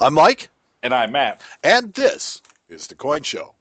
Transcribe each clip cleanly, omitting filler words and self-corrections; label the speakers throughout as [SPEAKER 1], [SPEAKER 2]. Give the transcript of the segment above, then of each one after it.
[SPEAKER 1] I'm Mike.
[SPEAKER 2] And I'm Matt.
[SPEAKER 1] And this is The Coin Show.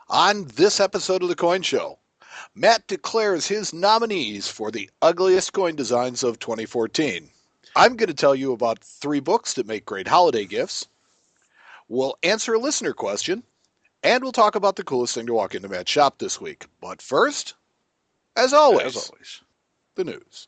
[SPEAKER 1] On this episode of The Coin Show, Matt declares his nominees for the Ugliest Coin Designs of 2014. I'm going to tell you about 3 books that make great holiday gifts. We'll answer a listener question, and we'll talk about the coolest thing to walk into Matt's shop this week. But first, as always, the news.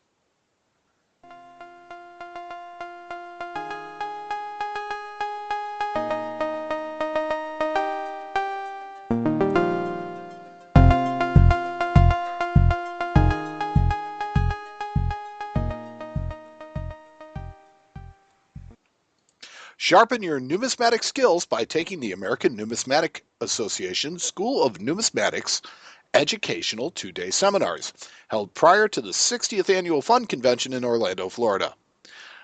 [SPEAKER 1] Sharpen your numismatic skills by taking the American Numismatic Association School of Numismatics educational 2-day seminars held prior to the 60th Annual Fund Convention in Orlando, Florida.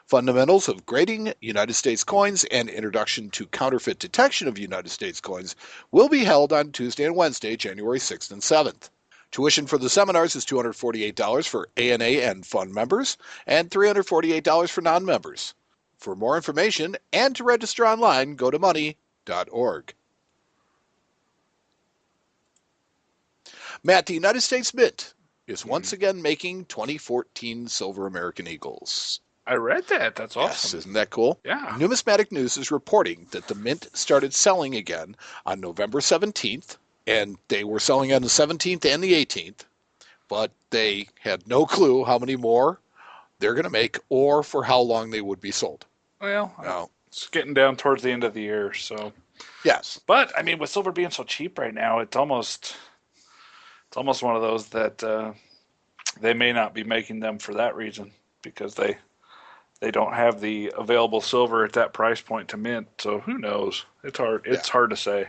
[SPEAKER 1] Fundamentals of Grading United States Coins and Introduction to Counterfeit Detection of United States Coins will be held on Tuesday and Wednesday, January 6th and 7th. Tuition for the seminars is $248 for ANA and Fund members and $348 for non-members. For more information and to register online, go to money.org. Matt, the United States Mint is once again making 2014 silver American Eagles.
[SPEAKER 2] I read that. That's awesome.
[SPEAKER 1] Yes, isn't that cool?
[SPEAKER 2] Yeah.
[SPEAKER 1] Numismatic News is reporting that the Mint started selling again on November 17th, and they were selling on the 17th and the 18th, but they had no clue how many more they're going to make or for how long they would be sold.
[SPEAKER 2] Well, it's getting down towards the end of the year, so.
[SPEAKER 1] Yes.
[SPEAKER 2] But, I mean, with silver being so cheap right now, it's almost one of those that they may not be making them for that reason, because they don't have the available silver at that price point to mint, so who knows? It's hard. It's hard to say.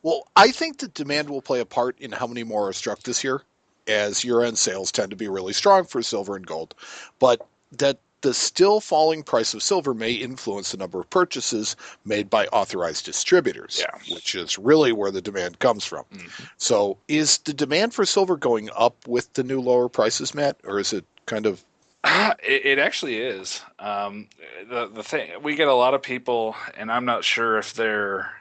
[SPEAKER 1] Well, I think that demand will play a part in how many more are struck this year, as year-end sales tend to be really strong for silver and gold, but that the still falling price of silver may influence the number of purchases made by authorized distributors, which is really where the demand comes from. Mm-hmm. So is the demand for silver going up with the new lower prices, Matt, or is it kind of...
[SPEAKER 2] It actually is. The thing, we get a lot of people, and I'm not sure if they're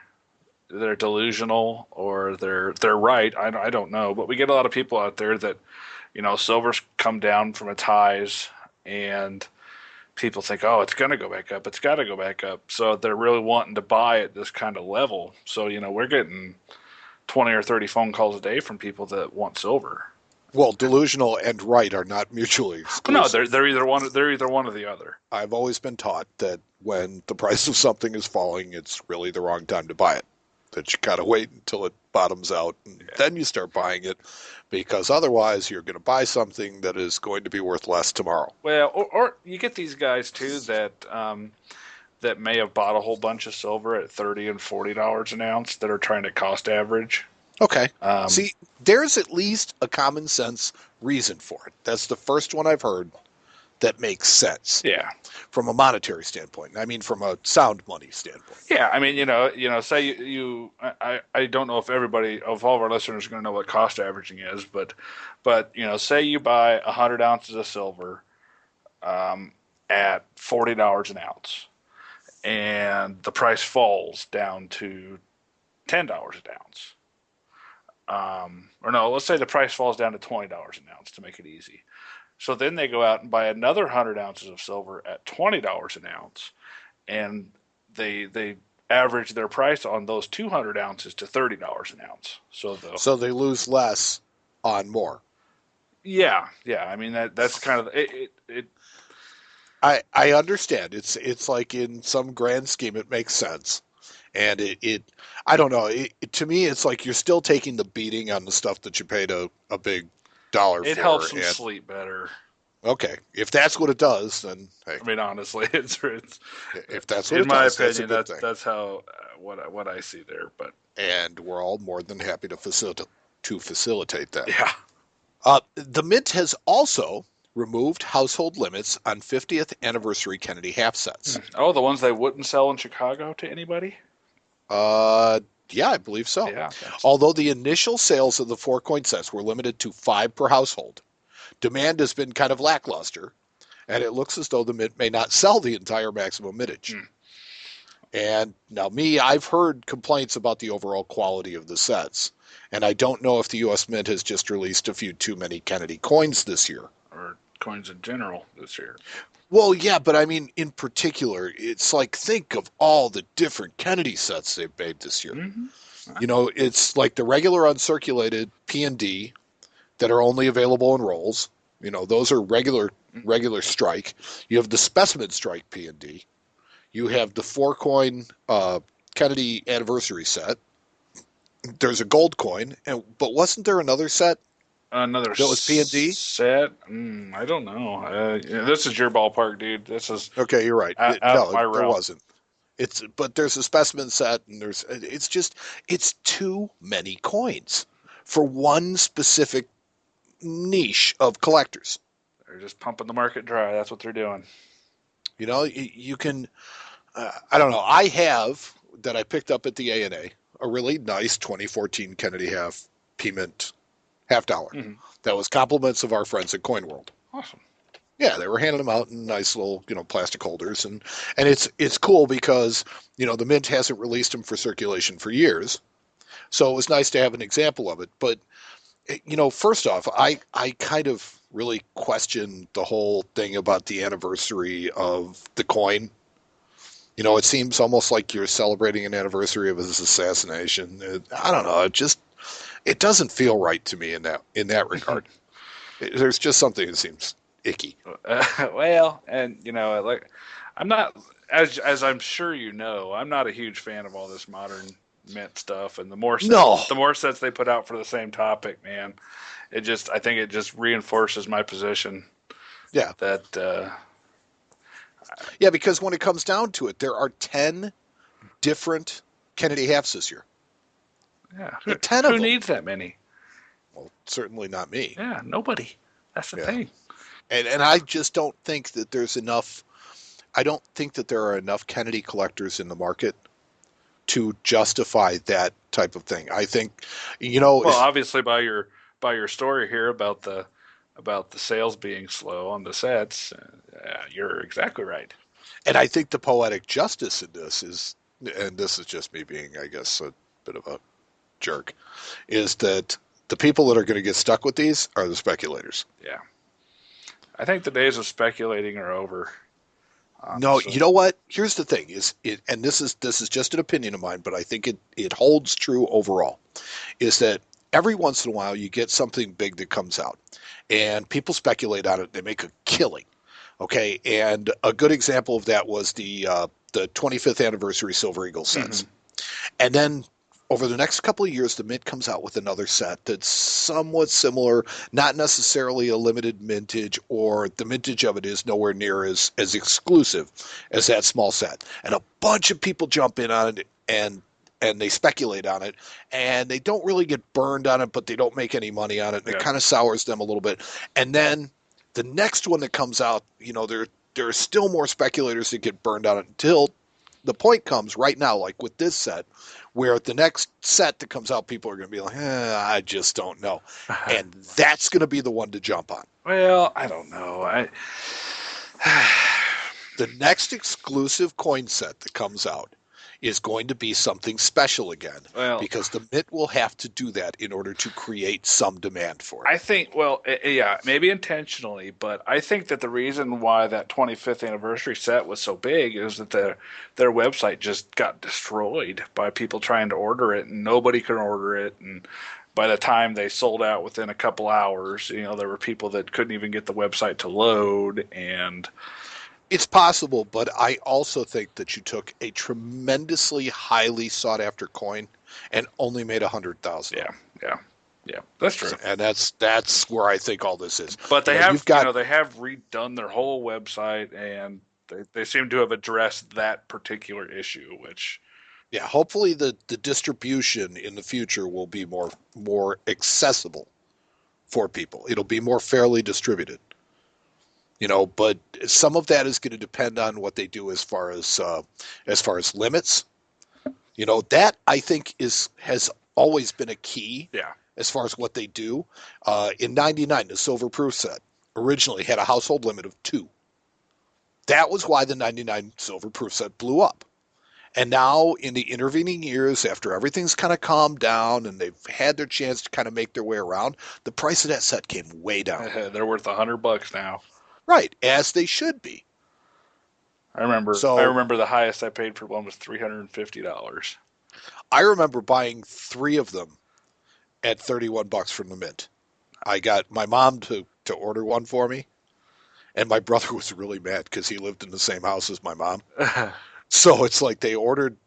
[SPEAKER 2] delusional or they're right. I don't know, but we get a lot of people out there that, silver's come down from its highs, and people think, oh, it's going to go back up. It's got to go back up. So they're really wanting to buy at this kind of level. So, we're getting 20 or 30 phone calls a day from people that want silver.
[SPEAKER 1] Well, delusional and right are not mutually exclusive.
[SPEAKER 2] No, they're either one or the other.
[SPEAKER 1] I've always been taught that when the price of something is falling, it's really the wrong time to buy it. That you gotta wait until it bottoms out, and then you start buying it, because otherwise you're going to buy something that is going to be worth less tomorrow.
[SPEAKER 2] Well, or you get these guys too that may have bought a whole bunch of silver at $30 and $40 an ounce that are trying to cost average.
[SPEAKER 1] Okay. See, there's at least a common sense reason for it. That's the first one I've heard that makes sense.
[SPEAKER 2] Yeah.
[SPEAKER 1] From a monetary standpoint. I mean, from a sound money standpoint.
[SPEAKER 2] Yeah. I mean, say I don't know if everybody, of all of our listeners, are going to know what cost averaging is, but say you buy 100 ounces of silver at $40 an ounce, and the price falls down to $10 an ounce. Or no, let's say the price falls down to $20 an ounce to make it easy. So then they go out and buy another 100 ounces of silver at $20 an ounce, and they average their price on those 200 ounces to $30 an ounce. So
[SPEAKER 1] they lose less on more.
[SPEAKER 2] Yeah. I mean that's kind of it.
[SPEAKER 1] I understand. It's like in some grand scheme it makes sense. And I don't know. To me, it's like you're still taking the beating on the stuff that you paid a big dollar
[SPEAKER 2] It helps
[SPEAKER 1] for.
[SPEAKER 2] them
[SPEAKER 1] And
[SPEAKER 2] sleep better.
[SPEAKER 1] okay, if that's what it does, then hey,
[SPEAKER 2] I mean, honestly, it's
[SPEAKER 1] if that's what
[SPEAKER 2] in
[SPEAKER 1] it
[SPEAKER 2] my
[SPEAKER 1] does, that's a
[SPEAKER 2] opinion
[SPEAKER 1] good
[SPEAKER 2] that's
[SPEAKER 1] thing.
[SPEAKER 2] that's how what I see there. But
[SPEAKER 1] And we're all more than happy to facilitate that.
[SPEAKER 2] yeah.
[SPEAKER 1] The Mint has also removed household limits on 50th anniversary Kennedy half sets.
[SPEAKER 2] Oh, the ones they wouldn't sell in Chicago to anybody?
[SPEAKER 1] Uh, yeah, I believe so.
[SPEAKER 2] Yeah, that's
[SPEAKER 1] Although the initial sales of the 4 coin sets were limited to 5 per household, demand has been kind of lackluster, and it looks as though the Mint may not sell the entire maximum mintage.
[SPEAKER 2] hmm.
[SPEAKER 1] And now, I've heard complaints about the overall quality of the sets, and I don't know if the U.S. Mint has just released a few too many Kennedy coins this year.
[SPEAKER 2] Or coins in general this year.
[SPEAKER 1] Well, yeah, but I mean, in particular, it's like think of all the different Kennedy sets they've made this year.
[SPEAKER 2] Mm-hmm.
[SPEAKER 1] It's like the regular uncirculated P&D that are only available in rolls. Those are regular strike. You have the specimen strike P&D. You have the 4 coin Kennedy anniversary set. There's a gold coin, but wasn't there another set
[SPEAKER 2] Another
[SPEAKER 1] that was P&D?
[SPEAKER 2] set? I don't know. Yeah, this is your ballpark, dude. This is
[SPEAKER 1] Okay, you're right.
[SPEAKER 2] out
[SPEAKER 1] No,
[SPEAKER 2] my
[SPEAKER 1] there
[SPEAKER 2] realm.
[SPEAKER 1] wasn't. But there's a specimen set, and it's too many coins for one specific niche of collectors.
[SPEAKER 2] They're just pumping the market dry. That's what they're doing.
[SPEAKER 1] You can, I don't know. I have that I picked up at the ANA a really nice 2014 Kennedy half P Mint half dollar.
[SPEAKER 2] Mm-hmm.
[SPEAKER 1] That was compliments of our friends at Coin World.
[SPEAKER 2] Awesome.
[SPEAKER 1] Yeah, they were handing them out in nice little, plastic holders, and it's cool because the Mint hasn't released them for circulation for years, so it was nice to have an example of it. But first off, I kind of really question the whole thing about the anniversary of the coin. It seems almost like you're celebrating an anniversary of his assassination. I don't know. It doesn't feel right to me in that regard. There's just something that seems icky.
[SPEAKER 2] Well, and like I'm not as I'm sure you know, I'm not a huge fan of all this modern mint stuff. And
[SPEAKER 1] No.
[SPEAKER 2] the more sets they put out for the same topic, man, I think it just reinforces my position
[SPEAKER 1] Yeah.
[SPEAKER 2] that
[SPEAKER 1] Yeah, because when it comes down to it, there are 10 different Kennedy halves this year.
[SPEAKER 2] yeah,
[SPEAKER 1] There are 10 of
[SPEAKER 2] who
[SPEAKER 1] them.
[SPEAKER 2] needs that many?
[SPEAKER 1] Well, certainly not me.
[SPEAKER 2] Yeah, nobody. That's the
[SPEAKER 1] Yeah.
[SPEAKER 2] thing.
[SPEAKER 1] And I just don't think that there's enough. I don't think that there are enough Kennedy collectors in the market to justify that type of thing. I think, you know,
[SPEAKER 2] Well, obviously by your story here about the sales being slow on the sets, you're exactly right.
[SPEAKER 1] and I think the poetic justice in this is, and this is just me being, I guess, a bit of a jerk, is that the people that are going to get stuck with these are the speculators.
[SPEAKER 2] Yeah, I think the days of speculating are over.
[SPEAKER 1] No,
[SPEAKER 2] Honestly.
[SPEAKER 1] you know what? Here's the thing: and this is just an opinion of mine, but I think it holds true overall. Is that every once in a while you get something big that comes out, and people speculate on it. They make a killing. Okay, and a good example of that was the 25th anniversary Silver Eagle
[SPEAKER 2] Hmm.
[SPEAKER 1] sets. And then over the next couple of years, the Mint comes out with another set that's somewhat similar, not necessarily a limited mintage, or the mintage of it is nowhere near as exclusive as that small set. And a bunch of people jump in on it and they speculate on it, and they don't really get burned on it, but they don't make any money on it, and it
[SPEAKER 2] Yeah.
[SPEAKER 1] kind of sours them a little bit. And then the next one that comes out, there are still more speculators that get burned on it until the point comes right now, like with this set, where the next set that comes out, people are going to be like, I just don't know. And that's going to be the one to jump on.
[SPEAKER 2] Well, I don't know. I
[SPEAKER 1] The next exclusive coin set that comes out is going to be something special again
[SPEAKER 2] well,
[SPEAKER 1] because the Mint will have to do that in order to create some demand for it.
[SPEAKER 2] I think yeah, maybe intentionally, but I think that the reason why that 25th anniversary set was so big is that their website just got destroyed by people trying to order it, and nobody could order it, and by the time they sold out within a couple hours, there were people that couldn't even get the website to load, and
[SPEAKER 1] It's possible, but I also think that you took a tremendously highly sought after coin and only made 100,000 of
[SPEAKER 2] Yeah,
[SPEAKER 1] them.
[SPEAKER 2] yeah, yeah. That's true.
[SPEAKER 1] And that's where I think all this is.
[SPEAKER 2] But
[SPEAKER 1] You
[SPEAKER 2] they
[SPEAKER 1] know, you've
[SPEAKER 2] have, you
[SPEAKER 1] got
[SPEAKER 2] know, they have redone their whole website, and they seem to have addressed that particular issue, which
[SPEAKER 1] yeah, hopefully the distribution in the future will be more accessible for people. It'll be more fairly distributed. You know, but some of that is going to depend on what they do as far as limits. You know, that I think is has always been a key
[SPEAKER 2] yeah.
[SPEAKER 1] as far as what they do. In '99, the Silver Proof set originally had a household limit of two. That was why the '99 Silver Proof set blew up. And now, in the intervening years, after everything's kind of calmed down and they've had their chance to kind of make their way around, the price of that set came way down.
[SPEAKER 2] They're worth $100 now.
[SPEAKER 1] Right, as they should be.
[SPEAKER 2] I
[SPEAKER 1] So
[SPEAKER 2] remember the highest I paid for one was $350.
[SPEAKER 1] I remember buying three of them at 31 bucks from the mint. I got my mom to order one for me, and my brother was really mad because he lived in the same house as my mom. So it's like they ordered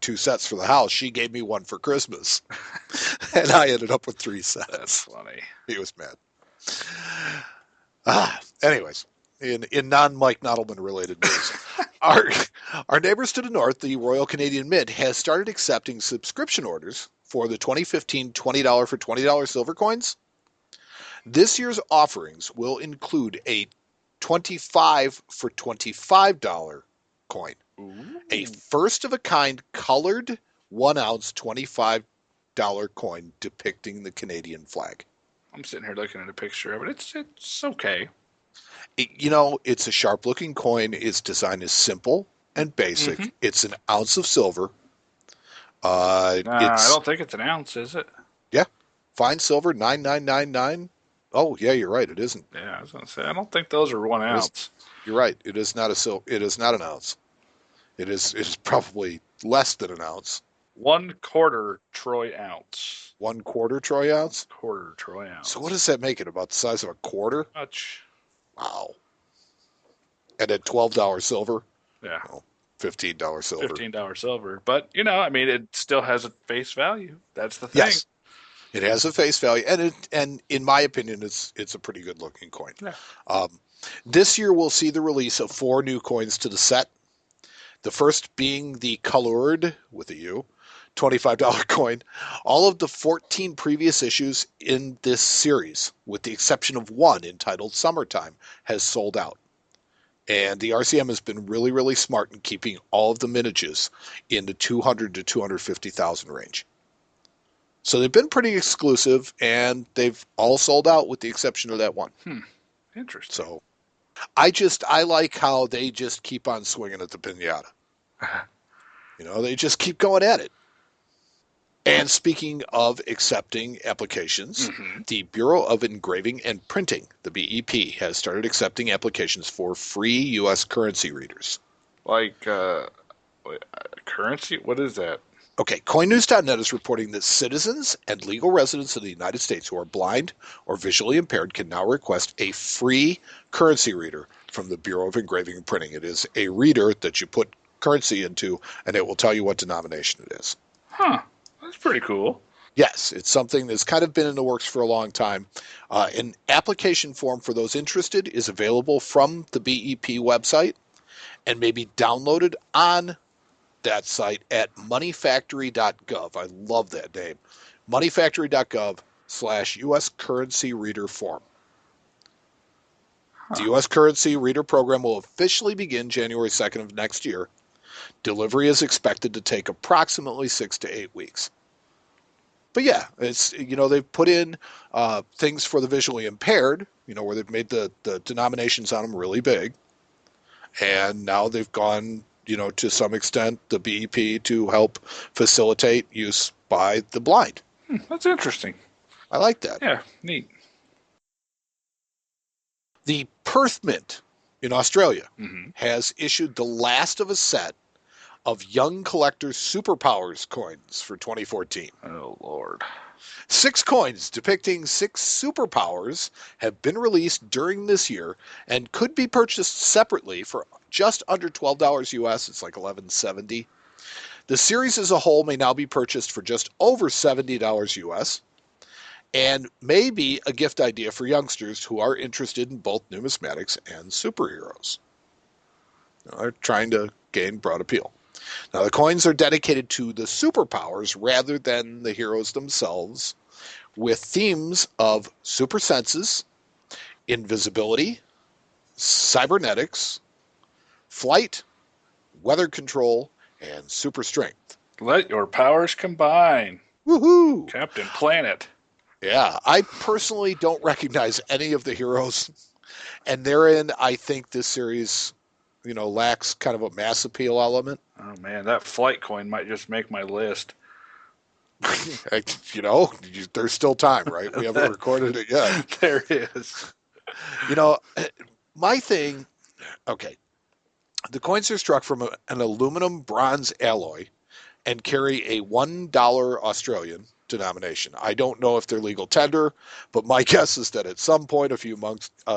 [SPEAKER 1] two sets for the house. She gave me one for Christmas, and I ended up with three
[SPEAKER 2] That's
[SPEAKER 1] sets.
[SPEAKER 2] funny.
[SPEAKER 1] He was mad. Anyways, in non Mike Nottleman related news, our our neighbors to the north, the Royal Canadian Mint, has started accepting subscription orders for the 2015 $20 for $20 silver coins. This year's offerings will include a 25 for $25 coin, a
[SPEAKER 2] Ooh.
[SPEAKER 1] first of a kind colored 1 ounce $25 coin depicting the Canadian flag.
[SPEAKER 2] I'm sitting here looking at a picture of it. It's okay.
[SPEAKER 1] It's a sharp looking coin. Its design is simple and
[SPEAKER 2] Mm-hmm.
[SPEAKER 1] basic. It's an ounce of silver.
[SPEAKER 2] I
[SPEAKER 1] It's
[SPEAKER 2] don't think it's an ounce, is it?
[SPEAKER 1] Yeah, fine silver 9999. Oh yeah, you're right. It isn't.
[SPEAKER 2] Yeah, I was gonna say I don't think those are one
[SPEAKER 1] It is.
[SPEAKER 2] ounce.
[SPEAKER 1] You're right. It is not a It is not an ounce. It is probably less than an ounce.
[SPEAKER 2] 1/4 troy ounce.
[SPEAKER 1] 1/4 troy ounce.
[SPEAKER 2] Quarter troy
[SPEAKER 1] So what
[SPEAKER 2] ounce.
[SPEAKER 1] does that make it? About the size of a quarter?
[SPEAKER 2] Much.
[SPEAKER 1] Wow. And at $12 silver.
[SPEAKER 2] Yeah.
[SPEAKER 1] Oh, $15 silver.
[SPEAKER 2] $15 silver. But I mean, it still has a face value. That's the thing.
[SPEAKER 1] Yes, it has a face value, and in my opinion, it's a pretty good looking coin.
[SPEAKER 2] Yeah.
[SPEAKER 1] Um, this year we'll see the release of four new coins to the set. The first being the colored with a U $25 coin. All of the 14 previous issues in this series, with the exception of one entitled Summertime, has sold out. And the RCM has been really, really smart in keeping all of the mintages in the 200 to 250,000 range. So they've been pretty exclusive, and they've all sold out with the exception of that one.
[SPEAKER 2] Interesting.
[SPEAKER 1] So I like how they just keep on swinging at the pinata. They just keep going at it. And speaking of accepting applications,
[SPEAKER 2] Mm-hmm.
[SPEAKER 1] the Bureau of Engraving and Printing, the BEP, has started accepting applications for free U.S. currency readers.
[SPEAKER 2] Like currency? What is that?
[SPEAKER 1] Okay, CoinNews.net is reporting that citizens and legal residents of the United States who are blind or visually impaired can now request a free currency reader from the Bureau of Engraving and Printing. It is a reader that you put currency into, and it will tell you what denomination it is.
[SPEAKER 2] Huh. That's pretty cool.
[SPEAKER 1] Yes, it's something that's kind of been in the works for a long time. An application form for those interested is available from the BEP website and may be downloaded on that site at moneyfactory.gov. I love that name. moneyfactory.gov/US currency reader form. The
[SPEAKER 2] Huh.
[SPEAKER 1] U.S. currency reader program will officially begin January 2nd of next year. Delivery is expected to take approximately 6 to 8 weeks. But yeah, they've put in things for the visually impaired, where they've made the denominations on them really big. And now they've gone, to some extent, the BEP to help facilitate use by the blind.
[SPEAKER 2] That's interesting.
[SPEAKER 1] I like that.
[SPEAKER 2] Yeah, neat.
[SPEAKER 1] The Perth Mint in Australia
[SPEAKER 2] Mm-hmm.
[SPEAKER 1] has issued the last of a set of Young Collectors Superpowers coins for 2014.
[SPEAKER 2] Oh, Lord.
[SPEAKER 1] 6 coins depicting 6 superpowers have been released during this year and could be purchased separately for just under $12 US. It's like $11.70. The series as a whole may now be purchased for just over $70 US and may be a gift idea for youngsters who are interested in both numismatics and superheroes. They're trying to gain broad appeal. Now, the coins are dedicated to the superpowers rather than the heroes themselves, with themes of super senses, invisibility, cybernetics, flight, weather control, and super strength.
[SPEAKER 2] Let your powers combine.
[SPEAKER 1] Woohoo!
[SPEAKER 2] Captain Planet.
[SPEAKER 1] Yeah, I personally don't recognize any of the heroes, and therein I think this series, lacks kind of a mass appeal element.
[SPEAKER 2] Oh, man, that flight coin might just make my list.
[SPEAKER 1] There's still time, right? We haven't recorded it yet.
[SPEAKER 2] There is.
[SPEAKER 1] My thing, okay, the coins are struck from an aluminum bronze alloy and carry a $1 Australian denomination. I don't know if they're legal tender, but my guess is that at some point a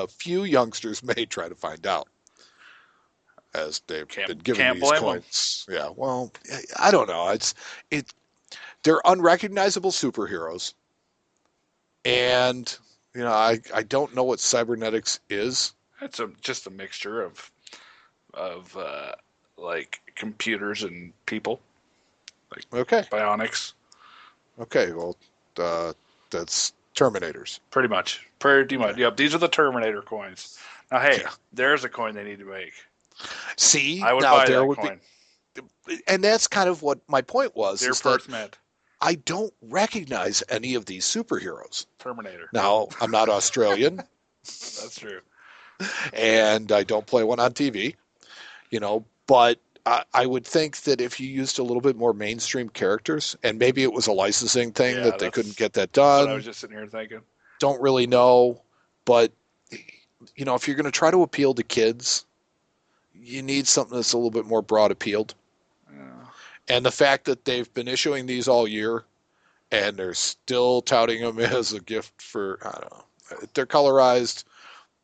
[SPEAKER 1] few youngsters may try to find out, as they've been given these coins. Yeah, well, I don't know. They're unrecognizable superheroes, and I don't know what cybernetics is.
[SPEAKER 2] It's just a mixture of like computers and people, like bionics.
[SPEAKER 1] Okay, well, that's Terminators.
[SPEAKER 2] Pretty much. Yep, these are the Terminator coins. Now, hey, there's a coin they need to make.
[SPEAKER 1] See,
[SPEAKER 2] I would buy that coin.
[SPEAKER 1] And that's kind of what my point was.
[SPEAKER 2] Dear Perthmet.
[SPEAKER 1] I don't recognize any of these superheroes.
[SPEAKER 2] Terminator.
[SPEAKER 1] Now, I'm not Australian.
[SPEAKER 2] That's true.
[SPEAKER 1] And I don't play one on TV, but I would think that if you used a little bit more mainstream characters, and maybe it was a licensing thing that they couldn't get that done.
[SPEAKER 2] I was just sitting here thinking.
[SPEAKER 1] Don't really know, but if you're going to try to appeal to kids, you need something that's a little bit more broad appealed. Yeah. And the fact that they've been issuing these all year, and they're still touting them as a gift for, I don't know, they're colorized.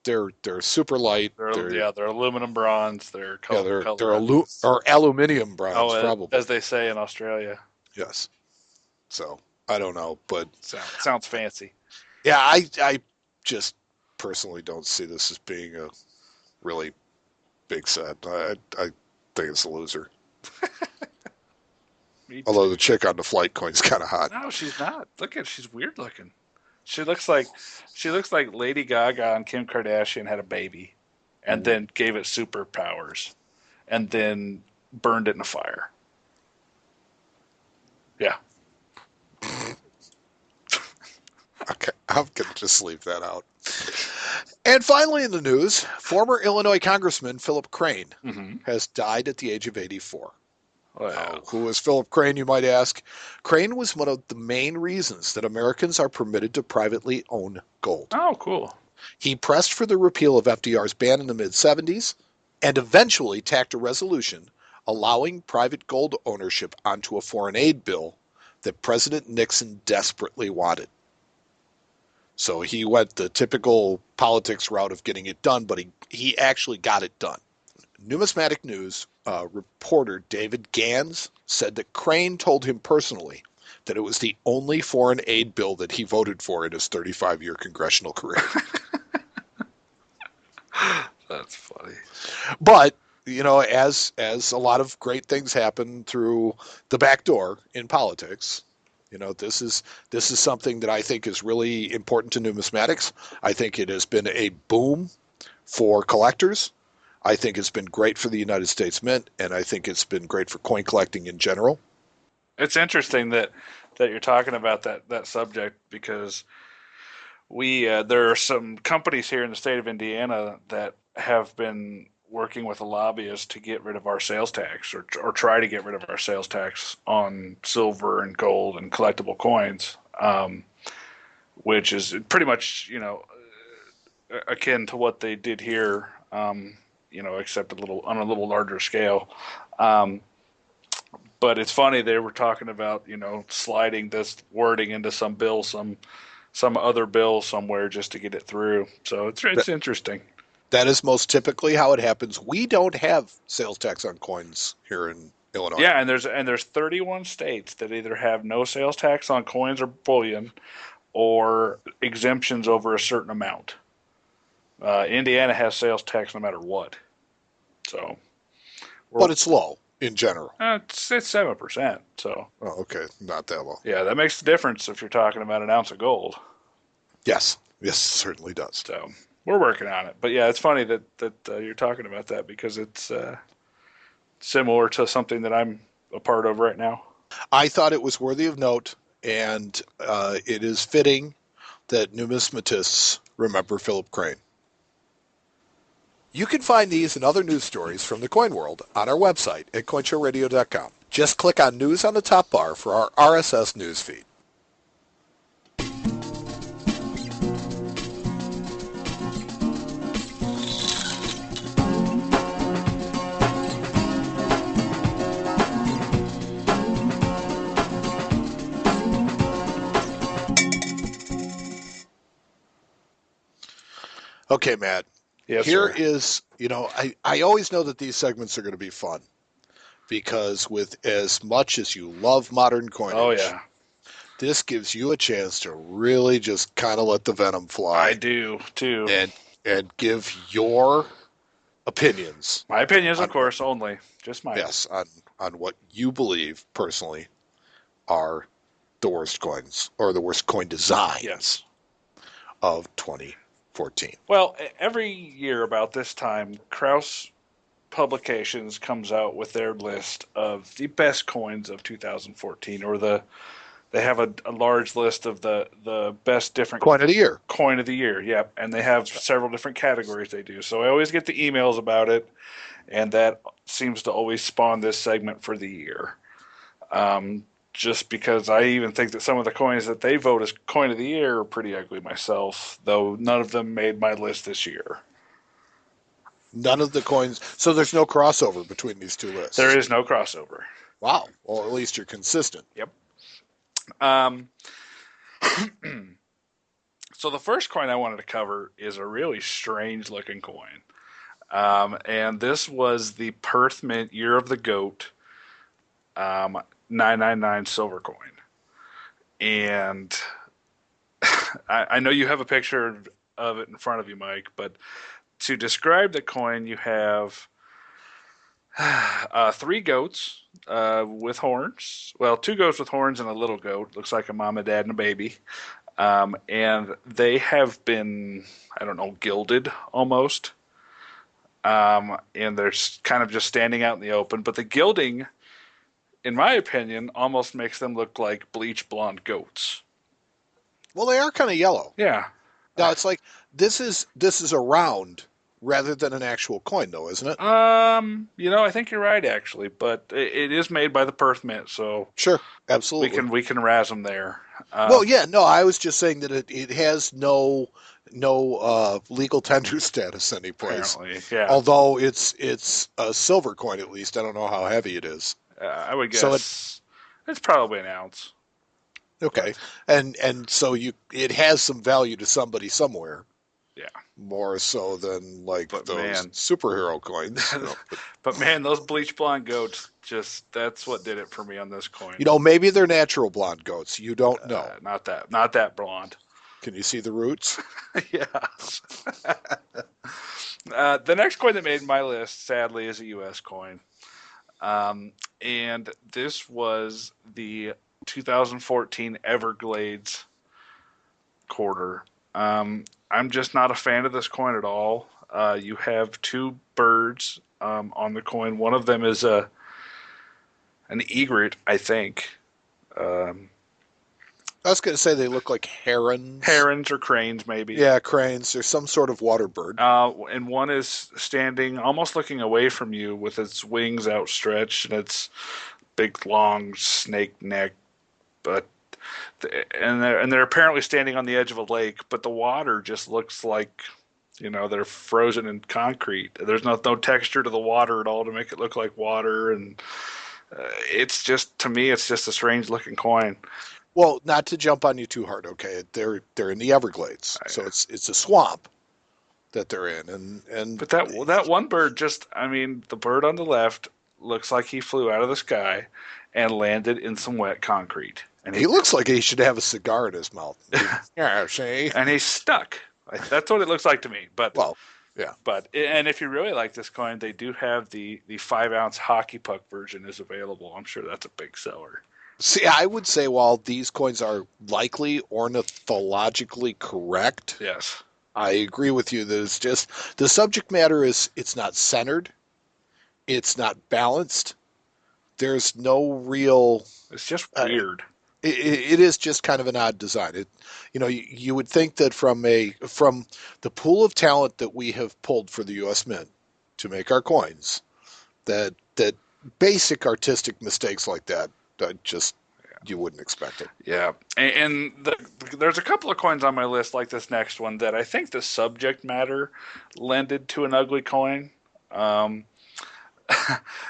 [SPEAKER 1] They're super light.
[SPEAKER 2] They're aluminum bronze. They're
[SPEAKER 1] or aluminium bronze, probably,
[SPEAKER 2] as they say in Australia.
[SPEAKER 1] Yes. So I don't know, but
[SPEAKER 2] sounds fancy.
[SPEAKER 1] Yeah, I just personally don't see this as being a really big set. I think it's a loser. Although the chick on the flight coin's kind of hot.
[SPEAKER 2] No, she's not. She's weird looking. She looks like Lady Gaga and Kim Kardashian had a baby, and then gave it superpowers, and then burned it in a fire. Yeah.
[SPEAKER 1] Okay, I'm gonna just leave that out. And finally, in the news, former Illinois Congressman Philip Crane has died at the age of 84.
[SPEAKER 2] Wow.
[SPEAKER 1] Now, who was Philip Crane, you might ask? Crane was one of the main reasons that Americans are permitted to privately own gold.
[SPEAKER 2] Oh, cool.
[SPEAKER 1] He pressed for the repeal of FDR's ban in the mid-'70s and eventually tacked a resolution allowing private gold ownership onto a foreign aid bill that President Nixon desperately wanted. So he went the typical politics route of getting it done, but he actually got it done. Numismatic News reporter David Gans said that Crane told him personally that it was the only foreign aid bill that he voted for in his 35-year congressional career.
[SPEAKER 2] That's funny.
[SPEAKER 1] But, as a lot of great things happen through the back door in politics, this is something that I think is really important to numismatics. I think it has been a boom for collectors. I think it's been great for the United States Mint, and I think it's been great for coin collecting in general.
[SPEAKER 2] It's interesting that you're talking about that subject, because there are some companies here in the state of Indiana that have been working with a lobbyist to get rid of our sales tax, or try to get rid of our sales tax on silver and gold and collectible coins, which is pretty much akin to what they did here. Except on a little larger scale. But it's funny they were talking about sliding this wording into some bill, some other bill somewhere just to get it through. So
[SPEAKER 1] That,
[SPEAKER 2] it's interesting.
[SPEAKER 1] that is most typically how it happens. We don't have sales tax on coins here in Illinois.
[SPEAKER 2] Yeah, and there's 31 states that either have no sales tax on coins or bullion, or exemptions over a certain amount. Indiana has sales tax no matter what. So
[SPEAKER 1] But it's low in general.
[SPEAKER 2] it's 7%. So
[SPEAKER 1] Oh, okay, not that low.
[SPEAKER 2] yeah, that makes the difference if you're talking about an ounce of gold.
[SPEAKER 1] Yes, yes, it certainly does.
[SPEAKER 2] So we're working on it. But yeah, it's funny that you're talking about that because it's similar to something that I'm a part of right now.
[SPEAKER 1] I thought it was worthy of note, and it is fitting that numismatists remember Philip Crane. You can find these and other news stories from the coin world on our website at coinshowradio.com. Just click on News on the top bar for our RSS news feed. Okay, Matt.
[SPEAKER 2] Yes,
[SPEAKER 1] Here
[SPEAKER 2] sir.
[SPEAKER 1] is, I always know that these segments are going to be fun because with as much as you love modern
[SPEAKER 2] Oh
[SPEAKER 1] coinage,
[SPEAKER 2] yeah,
[SPEAKER 1] this gives you a chance to really just kind of let the venom
[SPEAKER 2] I
[SPEAKER 1] fly
[SPEAKER 2] do too.
[SPEAKER 1] and and give your opinions
[SPEAKER 2] My opinions, of
[SPEAKER 1] on what,
[SPEAKER 2] course, only just mine.
[SPEAKER 1] yes, on what you believe personally are the worst coins or the worst coin designs
[SPEAKER 2] Yes.
[SPEAKER 1] of 2014.
[SPEAKER 2] Well, every year about this time, Kraus Publications comes out with their list of the best coins of 2014, or they have a large list of the best different
[SPEAKER 1] Coin of the year.
[SPEAKER 2] coin of the year. Yep, and they have several different categories they do. So I always get the emails about it, and that seems to always spawn this segment for the year. Um, just because I even think that some of the coins that they vote as coin of the year are pretty ugly myself, though none of them made my list this year.
[SPEAKER 1] None of the coins. So there's no crossover between these two
[SPEAKER 2] There
[SPEAKER 1] lists.
[SPEAKER 2] is no crossover.
[SPEAKER 1] Wow. Well, at least you're consistent.
[SPEAKER 2] Yep. Um, so the first coin I wanted to cover is a really strange looking coin. And this was the Perth Mint Year of the Goat 999 silver coin. And I know you have a picture of it in front of you, Mike, but to describe the coin, you have three goats with horns. Well, two goats with horns and a little goat. Looks like a mom, a dad, and a baby. And they have been, I don't know, gilded almost. And they're kind of just standing out in the open. But the gilding, in my opinion, almost makes them look like bleach blonde goats.
[SPEAKER 1] Well, they are kind of yellow.
[SPEAKER 2] Yeah.
[SPEAKER 1] Now it's like this is a round rather than an actual coin, though, isn't it?
[SPEAKER 2] I think you're right actually, but it is made by the Perth Mint, so
[SPEAKER 1] Sure,
[SPEAKER 2] we
[SPEAKER 1] absolutely.
[SPEAKER 2] can we can razz them there.
[SPEAKER 1] Well, yeah, no, I was just saying that it has no legal tender status anyplace.
[SPEAKER 2] Apparently, yeah.
[SPEAKER 1] Although it's a silver coin at least. I don't know how heavy it is.
[SPEAKER 2] I would
[SPEAKER 1] So it
[SPEAKER 2] guess it's probably an ounce.
[SPEAKER 1] okay, and so it has some value to somebody somewhere.
[SPEAKER 2] Yeah,
[SPEAKER 1] More so than like
[SPEAKER 2] but
[SPEAKER 1] those
[SPEAKER 2] man,
[SPEAKER 1] superhero coins.
[SPEAKER 2] but man, those bleach blonde goats that's what did it for me on this coin.
[SPEAKER 1] Maybe they're natural blonde goats. You don't know.
[SPEAKER 2] Not that blonde.
[SPEAKER 1] Can you see the roots?
[SPEAKER 2] Yeah. The next coin that made my list, sadly, is a U.S. coin. And this was the 2014 Everglades quarter. I'm just not a fan of this coin at all. You have two birds on the coin. One of them is an egret, I think. Um,
[SPEAKER 1] I was going to say they look like herons.
[SPEAKER 2] Herons or cranes, maybe.
[SPEAKER 1] Yeah, cranes. There's some sort of water bird.
[SPEAKER 2] And one is standing, almost looking away from you, with its wings outstretched and its big, long snake neck. But they're apparently standing on the edge of a lake, but the water just looks like they're frozen in concrete. There's no texture to the water at all to make it look like water, and It's just, to me, it's just a strange looking coin.
[SPEAKER 1] Well, not to jump on you too hard, okay? They're in the Everglades, so it's a swamp that they're in, and
[SPEAKER 2] But that one bird just, I mean, the bird on the left looks like he flew out of the sky and landed in some wet concrete, and
[SPEAKER 1] he looks like he should have a cigar in his mouth. Yeah, see?
[SPEAKER 2] and he's stuck. That's what it looks like to me.
[SPEAKER 1] Well, yeah.
[SPEAKER 2] And if you really like this coin, they do have the 5 ounce hockey puck version is available. I'm sure that's a big seller.
[SPEAKER 1] See, I would say while these coins are likely ornithologically correct,
[SPEAKER 2] Yes,
[SPEAKER 1] I agree with you that it's just the subject matter is it's not centered, it's not balanced. There's no real.
[SPEAKER 2] it's just
[SPEAKER 1] Uh,
[SPEAKER 2] weird.
[SPEAKER 1] it is just kind of an odd design. You would think that from the pool of talent that we have pulled for the U.S. Mint to make our coins, that basic artistic mistakes like that, just you wouldn't expect it.
[SPEAKER 2] Yeah, there's a couple of coins on my list like this next one that I think the subject matter lended to an ugly coin. Um,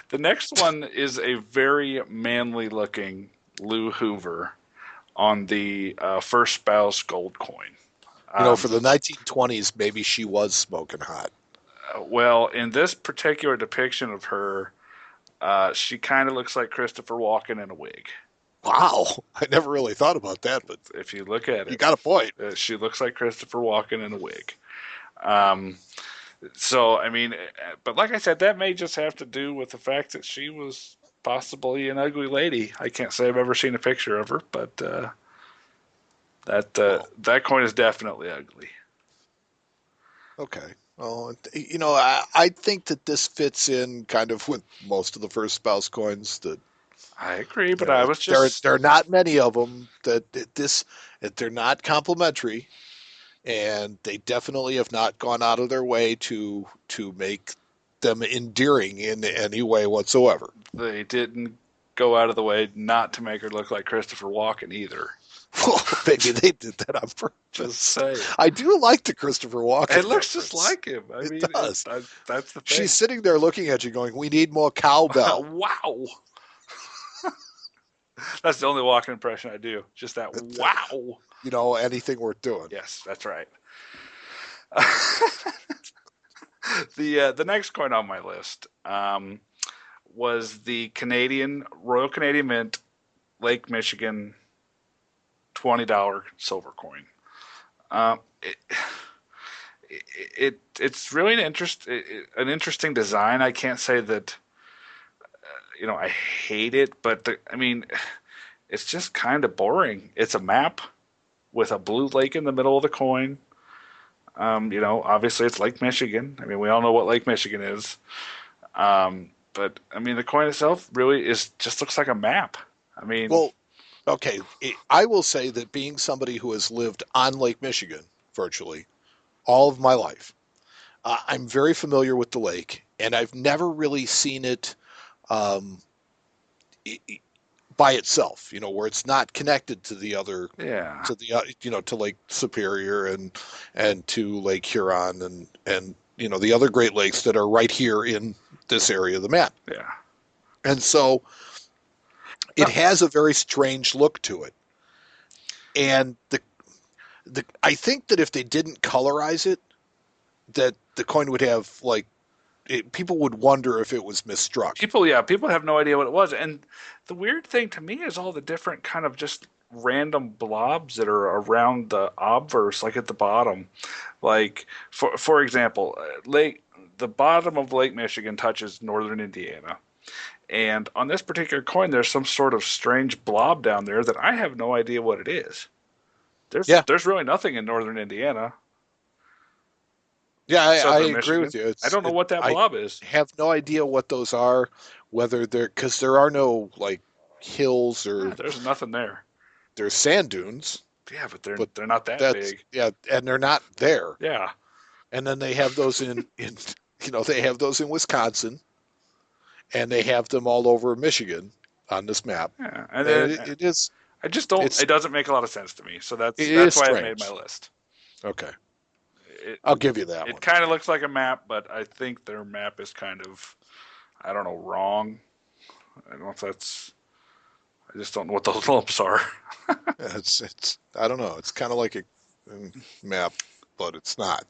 [SPEAKER 2] the next one is a very manly looking Lou Hoover on the first spouse gold coin. Um,
[SPEAKER 1] For the 1920s, maybe she was smoking hot.
[SPEAKER 2] well, in this particular depiction of her, she kind of looks like Christopher Walken in a wig.
[SPEAKER 1] Wow, I never really thought about that, but
[SPEAKER 2] If you look at
[SPEAKER 1] you
[SPEAKER 2] it,
[SPEAKER 1] got a point.
[SPEAKER 2] she looks like Christopher Walken in a wig. Um, so, I mean, but like I said, that may just have to do with the fact that she was possibly an ugly lady. I can't say I've ever seen a picture of her, but
[SPEAKER 1] Well,
[SPEAKER 2] that coin is definitely ugly.
[SPEAKER 1] okay. Well, I think that this fits in kind of with most of the first spouse coins. That
[SPEAKER 2] I agree, but I
[SPEAKER 1] there
[SPEAKER 2] was
[SPEAKER 1] there
[SPEAKER 2] just
[SPEAKER 1] there are not many of them that they're not complimentary, and they definitely have not gone out of their way to make them endearing in any way whatsoever.
[SPEAKER 2] they didn't go out of the way not to make her look like Christopher Walken either.
[SPEAKER 1] Well, maybe they did that on
[SPEAKER 2] Just
[SPEAKER 1] purpose.
[SPEAKER 2] saying.
[SPEAKER 1] I do like the Christopher
[SPEAKER 2] It
[SPEAKER 1] Walken
[SPEAKER 2] looks just
[SPEAKER 1] reference.
[SPEAKER 2] like him. I
[SPEAKER 1] It
[SPEAKER 2] mean,
[SPEAKER 1] does.
[SPEAKER 2] that's the thing.
[SPEAKER 1] She's sitting there looking at you, going, "We need more cowbell."
[SPEAKER 2] Wow. That's the only Walken impression I do. Just that wow.
[SPEAKER 1] Anything worth doing.
[SPEAKER 2] Yes, that's right. The next coin on my list was the Canadian Royal Canadian Mint Lake Michigan $20 silver coin. Um, it, it's really an interesting design. I can't say that I hate it, but I mean, it's just kind of boring. It's a map with a blue lake in the middle of the coin. Obviously it's Lake Michigan. I mean, we all know what Lake Michigan is. But I mean, the coin itself really just looks like a map. I mean,
[SPEAKER 1] Well, okay. I will say that being somebody who has lived on Lake Michigan virtually all of my life, I'm very familiar with the lake, and I've never really seen it um, by itself. Where it's not connected to the other,
[SPEAKER 2] yeah,
[SPEAKER 1] to Lake Superior and to Lake Huron and the other Great Lakes that are right here in this area of the map.
[SPEAKER 2] yeah.
[SPEAKER 1] And so it has a very strange look to it. And I think that if they didn't colorize it, that the coin would have people would wonder if it was misstruck.
[SPEAKER 2] People have no idea what it was. And the weird thing to me is all the different kind of just random blobs that are around the obverse, like at the bottom. Like for example, the bottom of Lake Michigan touches northern Indiana. And on this particular coin, there's some sort of strange blob down there that I have no idea what it is.
[SPEAKER 1] Yeah,
[SPEAKER 2] There's really nothing in northern Indiana,
[SPEAKER 1] yeah, I
[SPEAKER 2] southern
[SPEAKER 1] agree with
[SPEAKER 2] Michigan.
[SPEAKER 1] you.
[SPEAKER 2] I don't know what that
[SPEAKER 1] I
[SPEAKER 2] blob is.
[SPEAKER 1] have no idea what those are, whether they're because there are no hills
[SPEAKER 2] Yeah,
[SPEAKER 1] or
[SPEAKER 2] there's nothing there.
[SPEAKER 1] there's sand dunes,
[SPEAKER 2] Yeah, but
[SPEAKER 1] but
[SPEAKER 2] they're not that
[SPEAKER 1] that's
[SPEAKER 2] big.
[SPEAKER 1] yeah, and they're not there.
[SPEAKER 2] Yeah,
[SPEAKER 1] And then they have those in they have those in Wisconsin, and they have them all over Michigan on this map.
[SPEAKER 2] yeah. And
[SPEAKER 1] And
[SPEAKER 2] then
[SPEAKER 1] it is
[SPEAKER 2] I just don't.
[SPEAKER 1] it's
[SPEAKER 2] It doesn't make a lot of sense to me. So
[SPEAKER 1] it
[SPEAKER 2] that's
[SPEAKER 1] is
[SPEAKER 2] why it made my
[SPEAKER 1] strange.
[SPEAKER 2] list.
[SPEAKER 1] Okay,
[SPEAKER 2] It
[SPEAKER 1] I'll give you that
[SPEAKER 2] it
[SPEAKER 1] one.
[SPEAKER 2] kind of looks like a map, but I think their map is kind of, I don't know, wrong. I don't know if that's. I just don't know what those lumps are.
[SPEAKER 1] It's I don't know. It's kind of like a map, but it's not.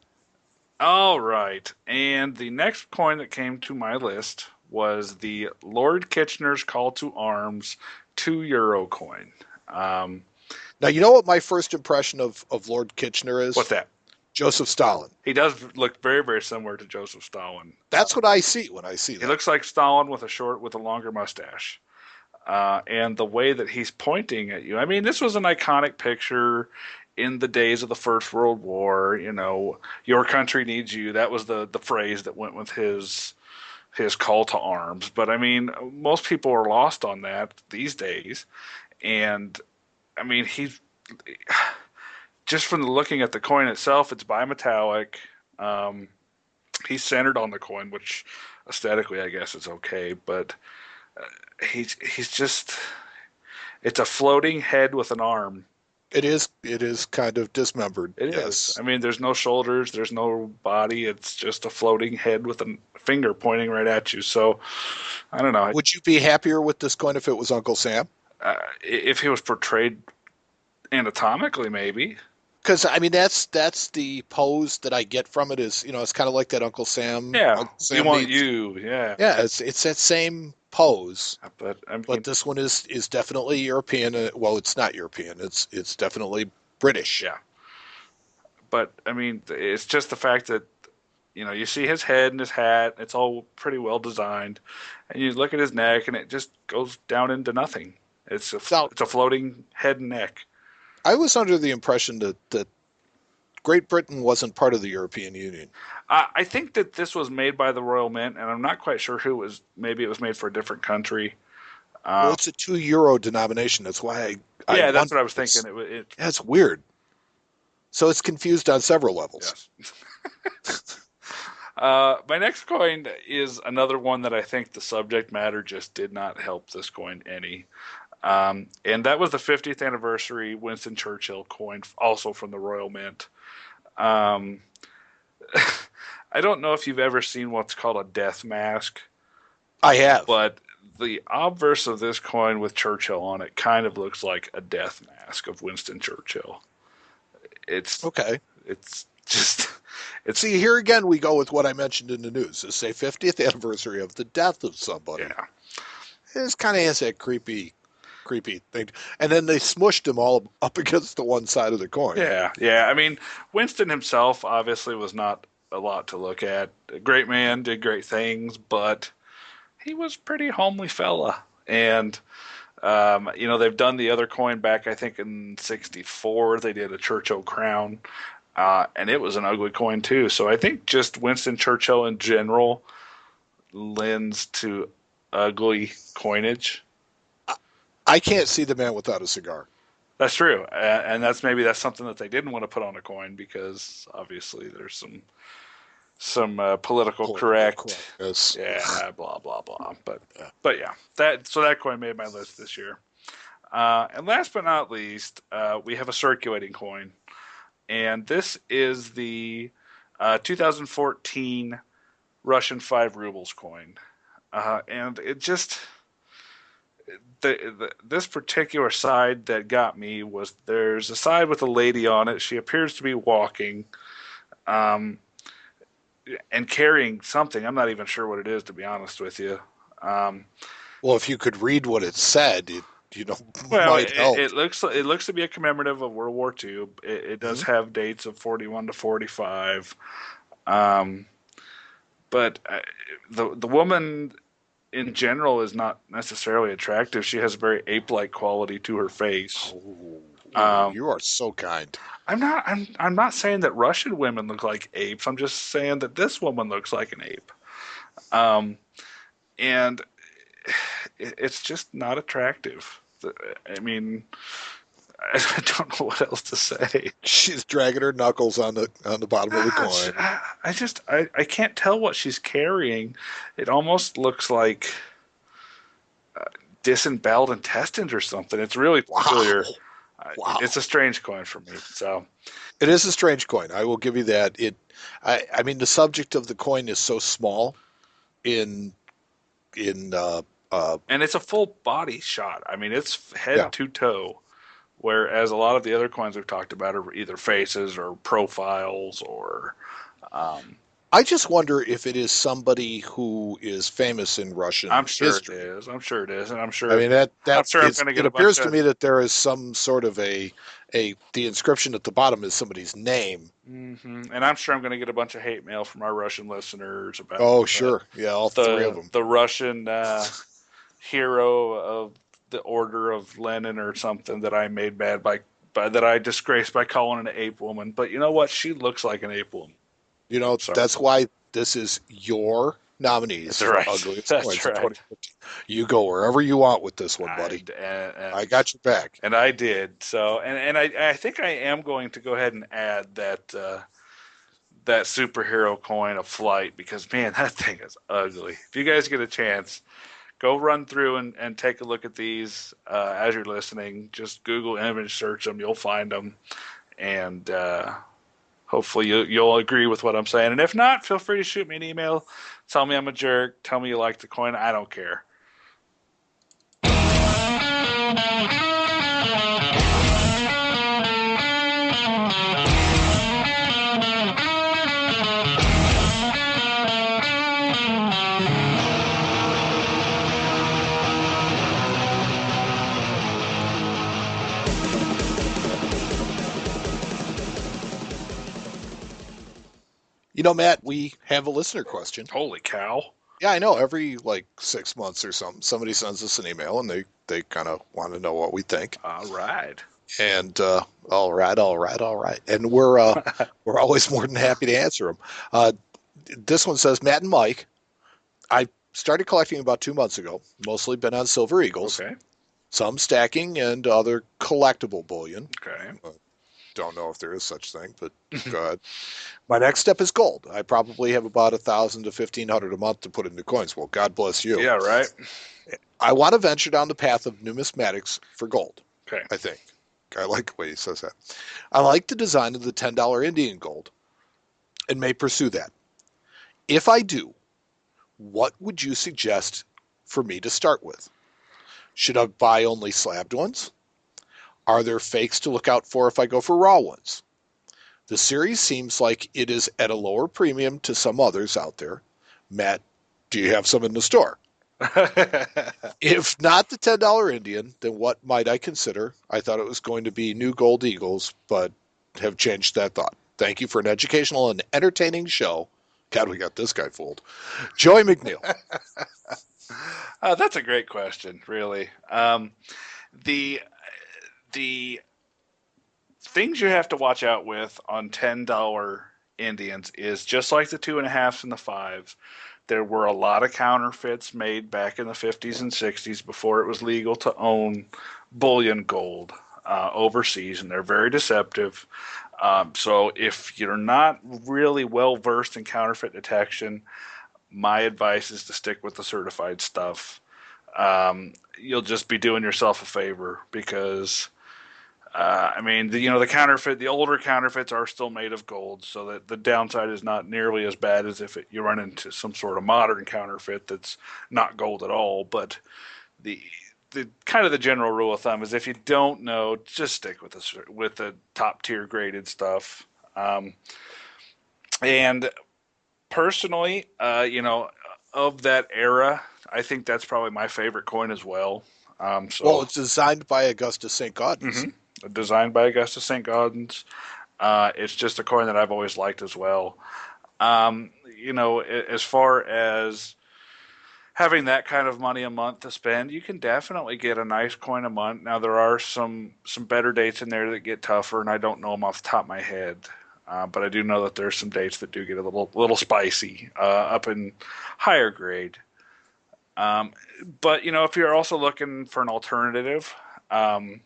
[SPEAKER 2] All right. And the next coin that came to my list was the Lord Kitchener's Call to Arms €2 coin. Um,
[SPEAKER 1] Now, you know what my first impression of Lord Kitchener
[SPEAKER 2] what's
[SPEAKER 1] is?
[SPEAKER 2] that?
[SPEAKER 1] Joseph Stalin.
[SPEAKER 2] He does look very, very similar to Joseph Stalin.
[SPEAKER 1] That's what I see when I see
[SPEAKER 2] He
[SPEAKER 1] that.
[SPEAKER 2] looks like Stalin with a longer mustache. And the way that he's pointing at you. I mean, this was an iconic picture in the days of the First World War. You know, your country needs you. That was the phrase that went with his call to arms. But I mean, most people are lost on that these days. And I mean, he's just from the looking at the coin itself, it's bimetallic. Um, he's centered on the coin, which aesthetically, I guess, is okay. But he's just it's a floating head with an arm.
[SPEAKER 1] It is kind of dismembered.
[SPEAKER 2] It is.
[SPEAKER 1] Yes.
[SPEAKER 2] I mean, there's no shoulders, there's no body. It's just a floating head with a finger pointing right at you. So I don't know.
[SPEAKER 1] Would you be happier with this coin if it was Uncle Sam?
[SPEAKER 2] If he was portrayed anatomically, maybe.
[SPEAKER 1] Because I mean that's the pose that I get from it is it's kind of like that Uncle Sam.
[SPEAKER 2] Yeah,
[SPEAKER 1] Uncle
[SPEAKER 2] we
[SPEAKER 1] Sam
[SPEAKER 2] want
[SPEAKER 1] needs.
[SPEAKER 2] you. Yeah,
[SPEAKER 1] Yeah, it's that same pose,
[SPEAKER 2] but I
[SPEAKER 1] but
[SPEAKER 2] mean,
[SPEAKER 1] this one is definitely European. Well, it's not European. It's definitely British.
[SPEAKER 2] yeah, but I mean, it's just the fact that you see his head and his hat. It's all pretty well designed, and you look at his neck, and it just goes down into nothing.
[SPEAKER 1] Now,
[SPEAKER 2] It's a floating head and neck.
[SPEAKER 1] I was under the impression that Great Britain wasn't part of the European Union.
[SPEAKER 2] I think that this was made by the Royal Mint, and I'm not quite sure who it was. Maybe it was made for a different country.
[SPEAKER 1] Well,
[SPEAKER 2] Um,
[SPEAKER 1] it's a €2 denomination. That's why I
[SPEAKER 2] yeah, that's
[SPEAKER 1] wonder.
[SPEAKER 2] what I was thinking.
[SPEAKER 1] It's
[SPEAKER 2] It
[SPEAKER 1] that's weird. So it's confused on several levels.
[SPEAKER 2] yes. My next coin is another one that I think the subject matter just did not help this coin any. And that was the 50th anniversary Winston Churchill coin, also from the Royal Mint. Um, I don't know if you've ever seen what's called a death mask,
[SPEAKER 1] I have.
[SPEAKER 2] but the obverse of this coin with Churchill on it kind of looks like a death mask of Winston Churchill. It's
[SPEAKER 1] Okay.
[SPEAKER 2] it's just it's
[SPEAKER 1] See, here again, we go with what I mentioned in the news. It's a 50th anniversary of the death of somebody.
[SPEAKER 2] yeah.
[SPEAKER 1] It kind of has that creepy thing. And then they smushed him all up against the one side of the coin.
[SPEAKER 2] Yeah, yeah. I mean, Winston himself obviously was not a lot to look at. A great man, did great things, but he was pretty homely fella. And they've done the other coin back, I think, in '64. They did a Churchill crown, and it was an ugly coin too. So I think just Winston Churchill in general lends to ugly coinage.
[SPEAKER 1] I can't see the man without a cigar.
[SPEAKER 2] That's true, and that's something that they didn't want to put on a coin because obviously there's some political
[SPEAKER 1] Political
[SPEAKER 2] correct,
[SPEAKER 1] correctness.
[SPEAKER 2] yeah, blah blah blah. But
[SPEAKER 1] Yeah.
[SPEAKER 2] but yeah, that coin made my list this year. And last but not least, we have a circulating coin, and this is the 2014 Russian 5 rubles coin, and it just this particular side that got me was there's a side with a lady on it. She appears to be walking, um, and carrying something. I'm not even sure what it is, to be honest with you. Um,
[SPEAKER 1] Well, if you could read what it said, it
[SPEAKER 2] well,
[SPEAKER 1] might help.
[SPEAKER 2] it looks to be a commemorative of World War II. It does
[SPEAKER 1] Mhm.
[SPEAKER 2] have dates of 41 to 45. Um, but the woman in general is not necessarily attractive. She has a very ape-like quality to her face.
[SPEAKER 1] Oh,
[SPEAKER 2] Um,
[SPEAKER 1] you are so kind.
[SPEAKER 2] I'm not saying that Russian women look like apes. I'm just saying that this woman looks like an ape. Um, and it's just not attractive. I mean, I don't know what else to say.
[SPEAKER 1] She's dragging her knuckles on the bottom of the coin.
[SPEAKER 2] I can't tell what she's carrying. It almost looks like disemboweled intestines or something. It's really
[SPEAKER 1] Wow.
[SPEAKER 2] peculiar.
[SPEAKER 1] Wow.
[SPEAKER 2] It's a strange coin for me. So
[SPEAKER 1] It is a strange coin. I will give you that. I mean, the subject of the coin is so small in
[SPEAKER 2] And it's a full body shot. I mean, it's
[SPEAKER 1] Yeah.
[SPEAKER 2] head to toe. Whereas a lot of the other coins we've talked about are either faces or profiles or um,
[SPEAKER 1] I just wonder if it is somebody who is famous in
[SPEAKER 2] I'm
[SPEAKER 1] Russian
[SPEAKER 2] sure it
[SPEAKER 1] history.
[SPEAKER 2] is. I'm sure it is, and I'm
[SPEAKER 1] I
[SPEAKER 2] sure
[SPEAKER 1] mean that
[SPEAKER 2] I'm
[SPEAKER 1] that
[SPEAKER 2] sure I'm
[SPEAKER 1] is
[SPEAKER 2] going to get
[SPEAKER 1] it
[SPEAKER 2] a bunch
[SPEAKER 1] appears to
[SPEAKER 2] of.
[SPEAKER 1] me that there is some sort of a the inscription at the bottom is somebody's name.
[SPEAKER 2] And I'm sure I'm going to get a bunch of hate mail from our Russian listeners about
[SPEAKER 1] Oh,
[SPEAKER 2] the
[SPEAKER 1] sure. Yeah, all three of
[SPEAKER 2] the
[SPEAKER 1] them.
[SPEAKER 2] the Russian hero of the Order of Lenin or something that I made mad by that I disgraced by calling an ape woman. But you know what? She looks like an ape woman.
[SPEAKER 1] You know,
[SPEAKER 2] So
[SPEAKER 1] that's why this is your nominees
[SPEAKER 2] that's
[SPEAKER 1] for
[SPEAKER 2] right.
[SPEAKER 1] Ugliest
[SPEAKER 2] That's
[SPEAKER 1] Coins of
[SPEAKER 2] right.
[SPEAKER 1] 2015. You go wherever you want with this one,
[SPEAKER 2] I
[SPEAKER 1] buddy. I
[SPEAKER 2] and
[SPEAKER 1] got your back.
[SPEAKER 2] and I did. So and I think I am going to go ahead and add that superhero coin of flight because man, that thing is ugly. If you guys get a chance, go run through and take a look at these as you're listening. Just Google image search them, you'll find them, and hopefully you'll agree with what I'm saying. And if not, feel free to shoot me an email. Tell me I'm a jerk. Tell me you like the coin. I don't care.
[SPEAKER 1] You know, Matt, we have a listener question.
[SPEAKER 2] Holy cow!
[SPEAKER 1] Yeah, I know. Every like 6 months or something, somebody sends us an email and they kind of want to know what we think.
[SPEAKER 2] All right.
[SPEAKER 1] And all right, all right, all right. And we're always more than happy to answer them. Uh, this one says, Matt and Mike, I started collecting about 2 months ago. Mostly been on Silver Eagles,
[SPEAKER 2] Okay.
[SPEAKER 1] some stacking and other collectible bullion.
[SPEAKER 2] Okay.
[SPEAKER 1] Don't know if there is such thing, but go ahead. My next step is gold. I probably have about 1,000 to 1,500 a month to put into coins. Well, God bless you.
[SPEAKER 2] Yeah. Right.
[SPEAKER 1] I want to venture down the path of numismatics for gold.
[SPEAKER 2] Okay.
[SPEAKER 1] I think I like the way he says that. I like the design of the $10 Indian gold and may pursue that. If I do, what would you suggest for me to start with? Should I buy only slabbed ones? Are there fakes to look out for if I go for raw ones? The series seems like it is at a lower premium to some others out there. Matt, do you have some in the store? If not the $10 Indian, then what might I consider? I thought it was going to be new Gold Eagles, but have changed that thought. Thank you for an educational and entertaining show. God, we got this guy fooled. Joey McNeil.
[SPEAKER 2] That's a great question, really. The the things you have to watch out with on $10 Indians is just like the two and a halves and the fives. There were a lot of counterfeits made back in the 50s and 60s before it was legal to own bullion gold overseas, and they're very deceptive. So if you're not really well versed in counterfeit detection, my advice is to stick with the certified stuff. You'll just be doing yourself a favor because I mean, the older counterfeits are still made of gold, so that the downside is not nearly as bad as if you run into some sort of modern counterfeit that's not gold at all. But the the kind of the general rule of thumb is if you don't know, just stick with the top tier graded stuff. And personally, of that era, I think that's probably my favorite coin as well.
[SPEAKER 1] Well,
[SPEAKER 2] So
[SPEAKER 1] it's designed by Augustus St. Gaudens.
[SPEAKER 2] mhm. Designed by Augustus St. Gaudens. It's just a coin that I've always liked as well. As far as having that kind of money a month to spend, you can definitely get a nice coin a month. Now there are some better dates in there that get tougher, and I don't know them off the top of my head. But I do know that there's some dates that do get a little spicy up in higher grade. Um, but if you're also looking for an alternative, um,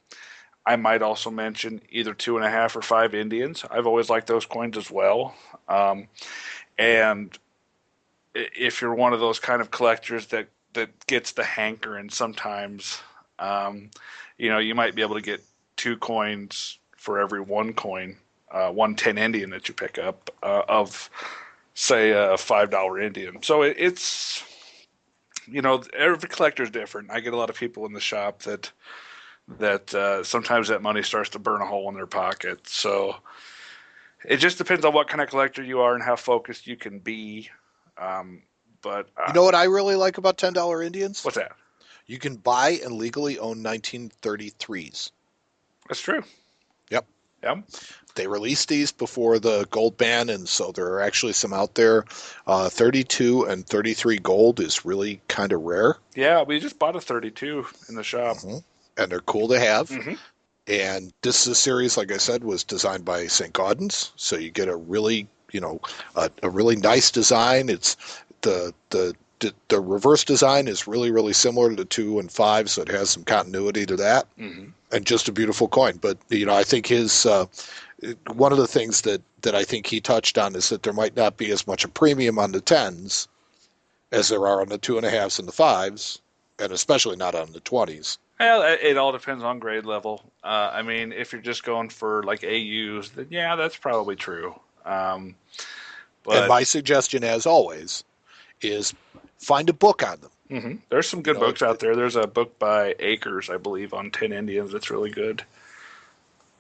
[SPEAKER 2] I might also mention either two and a half or five Indians. I've always liked those coins as well. And if you're one of those kind of collectors that gets the hankering, sometimes, you might be able to get two coins for every one coin, 110 Indian that you pick up of say a $5 Indian. So every collector is different. I get a lot of people in the shop that sometimes that money starts to burn a hole in their pocket. So it just depends on what kind of collector you are and how focused you can be. Um, but
[SPEAKER 1] You know what I really like about $10 Indians?
[SPEAKER 2] what's that?
[SPEAKER 1] You can buy and legally own 1933s.
[SPEAKER 2] That's true.
[SPEAKER 1] Yep.
[SPEAKER 2] Yeah.
[SPEAKER 1] They released these before the gold ban, and so there are actually some out there. 32 and 33 gold is really kind of rare.
[SPEAKER 2] Yeah, we just bought a 32 in the shop.
[SPEAKER 1] Hmm. And they're cool to have.
[SPEAKER 2] Hmm.
[SPEAKER 1] And this is a series, like I said, was designed by St. Gaudens, so you get a really, a really nice design. It's the reverse design is really, really similar to the 2 and 5, so it has some continuity to that, and just a beautiful coin. But I think his one of the things that I think he touched on is that there might not be as much a premium on the 10s as there are on the 2.5s and the 5s, and especially not on the 20s.
[SPEAKER 2] Well, it all depends on grade level. I mean, if you're just going for like AUs, then yeah, that's probably true.
[SPEAKER 1] And
[SPEAKER 2] But
[SPEAKER 1] my suggestion, as always, is find a book on them.
[SPEAKER 2] there's some good
[SPEAKER 1] You know,
[SPEAKER 2] books out there. There's a book by Akers, I believe, on 10 Indians that's really good.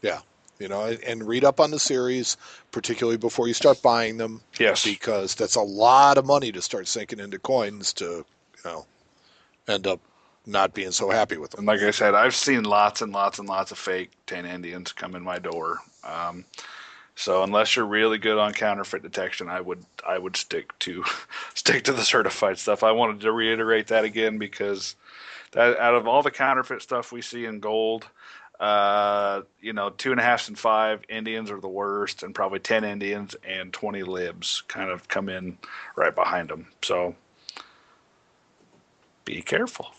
[SPEAKER 1] Yeah, and read up on the series, particularly before you start buying them,
[SPEAKER 2] Yes.
[SPEAKER 1] because that's a lot of money to start sinking into coins to, end up not being so happy with them.
[SPEAKER 2] And like I said, I've seen lots and lots and lots of fake 10 Indians come in my door. So unless you're really good on counterfeit detection, I would stick to the certified stuff. I wanted to reiterate that again because that out of all the counterfeit stuff we see in gold, 2.5s and 5 Indians are the worst, and probably 10 Indians and 20 libs kind of come in right behind them. So be careful.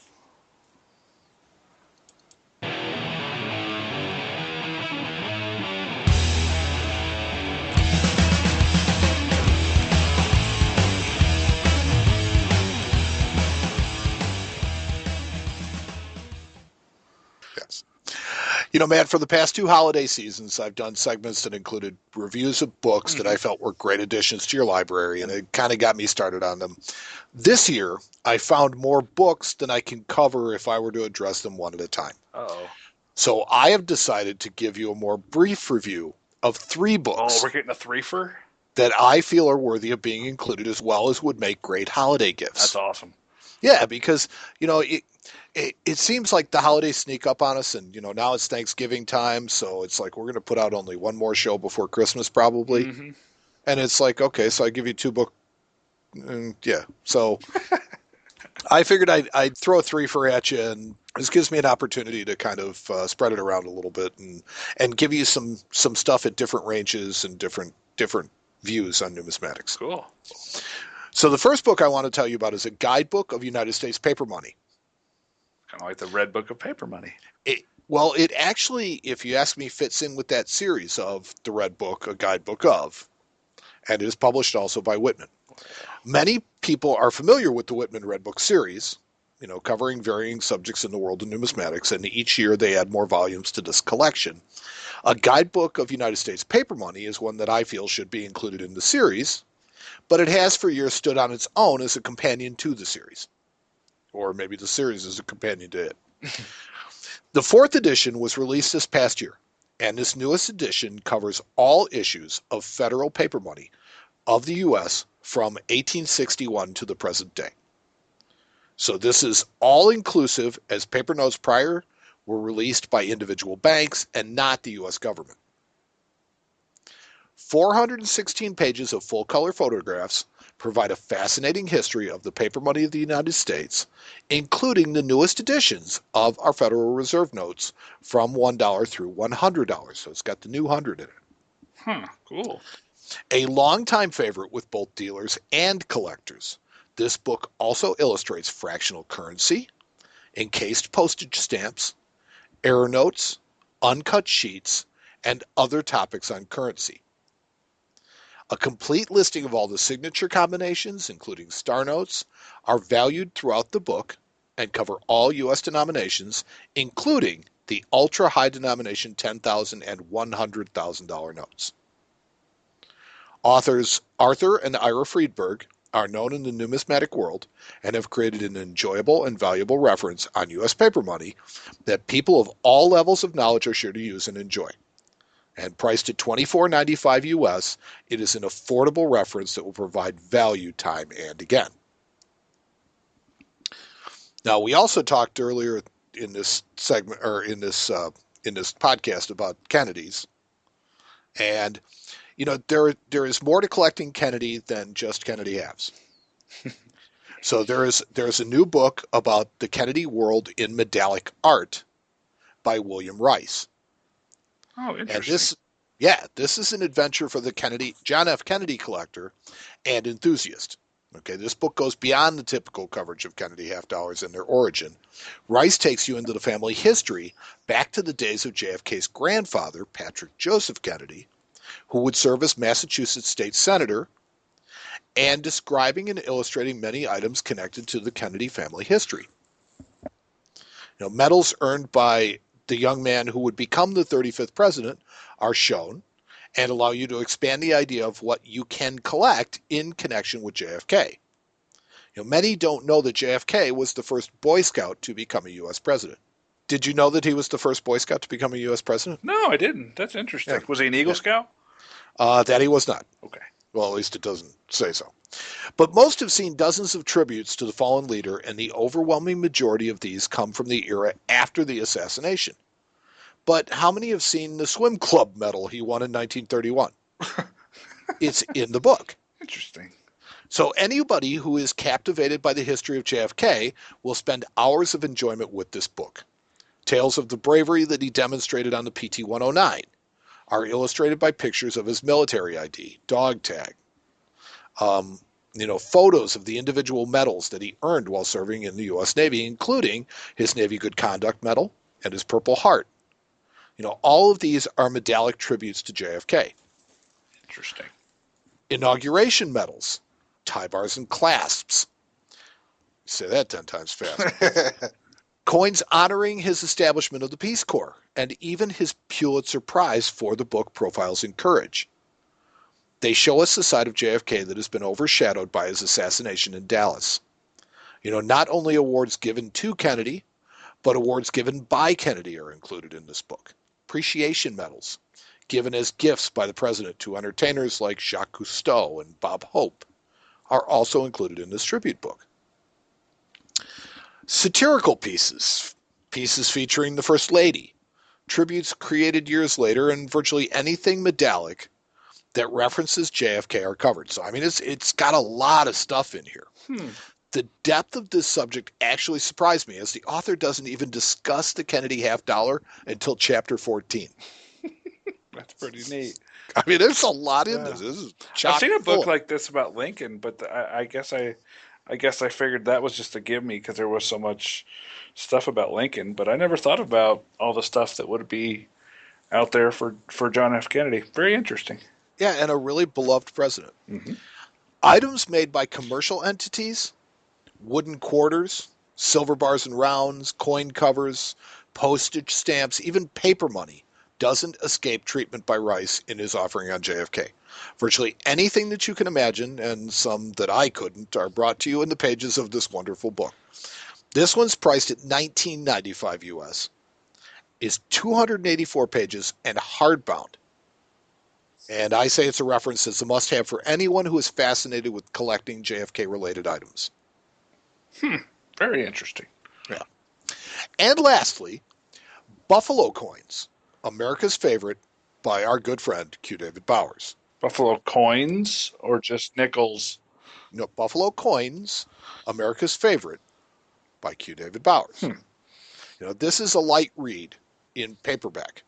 [SPEAKER 1] Yes. Matt, for the past 2 holiday seasons, I've done segments that included reviews of books that I felt were great additions to your library, and it kind of got me started on them. This year, I found more books than I can cover if I were to address them one at a time.
[SPEAKER 2] Uh-oh.
[SPEAKER 1] So I have decided to give you a more brief review of 3
[SPEAKER 2] Oh,
[SPEAKER 1] books
[SPEAKER 2] we're getting a threefer?
[SPEAKER 1] that I feel are worthy of being included, as well as would make great holiday gifts.
[SPEAKER 2] That's awesome.
[SPEAKER 1] Yeah, because, it seems like the holidays sneak up on us, and, now it's Thanksgiving time, so it's like we're going to put out only one more show before Christmas probably. And it's like, okay, so I give you 2 books. Yeah. So I figured I'd throw a threefer at you, and this gives me an opportunity to kind of spread it around a little bit and give you some stuff at different ranges and different views on numismatics.
[SPEAKER 2] Cool.
[SPEAKER 1] So the first book I want to tell you about is a guidebook of United States paper money.
[SPEAKER 2] Kind of like the Red Book of Paper Money.
[SPEAKER 1] It actually, if you ask me, fits in with that series of the Red Book, a guidebook of, and it is published also by Whitman. Many people are familiar with the Whitman Red Book series, covering varying subjects in the world of numismatics, and each year they add more volumes to this collection. A guidebook of United States paper money is one that I feel should be included in the series, but it has for years stood on its own as a companion to the series. Or maybe the series is a companion to it. The 4th edition was released this past year, and this newest edition covers all issues of federal paper money of the U.S. from 1861 to the present day. So this is all inclusive, as paper notes prior were released by individual banks and not the U.S. government. 416 pages of full-color photographs provide a fascinating history of the paper money of the United States, including the newest editions of our Federal Reserve notes from $1 through $100. So it's got the new 100 in it.
[SPEAKER 2] Cool.
[SPEAKER 1] A longtime favorite with both dealers and collectors, this book also illustrates fractional currency, encased postage stamps, error notes, uncut sheets, and other topics on currency. A complete listing of all the signature combinations, including star notes, are valued throughout the book and cover all U.S. denominations, including the ultra-high denomination $10,000 and $100,000 notes. Authors Arthur and Ira Friedberg are known in the numismatic world and have created an enjoyable and valuable reference on U.S. paper money that people of all levels of knowledge are sure to use and enjoy. And priced at $24.95 US, it is an affordable reference that will provide value time and again. Now, we also talked earlier in this segment or in this podcast about Kennedys, and there is more to collecting Kennedy than just Kennedy halves. So there's a new book about the Kennedy world in medallic art by William Rice.
[SPEAKER 2] Oh,
[SPEAKER 1] And
[SPEAKER 2] interesting.
[SPEAKER 1] this is an adventure for the John F. Kennedy collector and enthusiast. Okay, this book goes beyond the typical coverage of Kennedy half dollars and their origin. Rice takes you into the family history back to the days of JFK's grandfather, Patrick Joseph Kennedy, who would serve as Massachusetts state senator, and describing and illustrating many items connected to the Kennedy family history. Medals earned by the young man who would become the 35th president are shown and allow you to expand the idea of what you can collect in connection with JFK. Many don't know that JFK was the first Boy Scout to become a U.S. president. Did you know that he was the first Boy Scout to become a U.S. president?
[SPEAKER 2] No, I didn't. That's
[SPEAKER 1] Yeah,
[SPEAKER 2] interesting. Was he an Eagle
[SPEAKER 1] yeah.
[SPEAKER 2] Scout?
[SPEAKER 1] That he was not.
[SPEAKER 2] Okay.
[SPEAKER 1] Well, at least it doesn't say so. But most have seen dozens of tributes to the fallen leader, and the overwhelming majority of these come from the era after the assassination. But how many have seen the swim club medal he won in 1931? It's in the book.
[SPEAKER 2] Interesting.
[SPEAKER 1] So anybody who is captivated by the history of JFK will spend hours of enjoyment with this book. Tales of the bravery that he demonstrated on the PT-109 are illustrated by pictures of his military ID, dog tag, photos of the individual medals that he earned while serving in the U.S. Navy, including his Navy Good Conduct Medal and his Purple Heart. All of these are medallic tributes to JFK.
[SPEAKER 2] Interesting.
[SPEAKER 1] Inauguration medals, tie bars and clasps. Say that 10 times fast. Coins honoring his establishment of the Peace Corps, and even his Pulitzer Prize for the book Profiles in Courage. They show us the side of JFK that has been overshadowed by his assassination in Dallas. Not only awards given to Kennedy, but awards given by Kennedy are included in this book. Appreciation medals, given as gifts by the president to entertainers like Jacques Cousteau and Bob Hope, are also included in this tribute book. Satirical pieces featuring the First Lady, tributes created years later, and virtually anything medallic that references JFK are covered. So, it's got a lot of stuff in here. The depth of this subject actually surprised me, as the author doesn't even discuss the Kennedy half dollar until chapter 14.
[SPEAKER 2] That's pretty neat.
[SPEAKER 1] There's a lot in this. This is
[SPEAKER 2] I've seen a book
[SPEAKER 1] full.
[SPEAKER 2] like this about Lincoln, but I guess I figured that was just to give me because there was so much stuff about Lincoln. But I never thought about all the stuff that would be out there for John F. Kennedy. Very interesting.
[SPEAKER 1] Yeah, and a really beloved president.
[SPEAKER 2] Mm-hmm.
[SPEAKER 1] Items made by commercial entities, wooden quarters, silver bars and rounds, coin covers, postage stamps, even paper money doesn't escape treatment by Rice in his offering on JFK. Virtually anything that you can imagine, and some that I couldn't, are brought to you in the pages of this wonderful book. This one's priced at $19.95 US, is 284 pages, and hardbound. And I say it's a reference that's a must-have for anyone who is fascinated with collecting JFK-related items.
[SPEAKER 2] Very interesting.
[SPEAKER 1] Yeah. And lastly, Buffalo coins, America's favorite, by our good friend Q. David Bowers.
[SPEAKER 2] Buffalo coins or just nickels?
[SPEAKER 1] No, Buffalo coins, America's favorite, by Q. David Bowers. This is a light read in paperback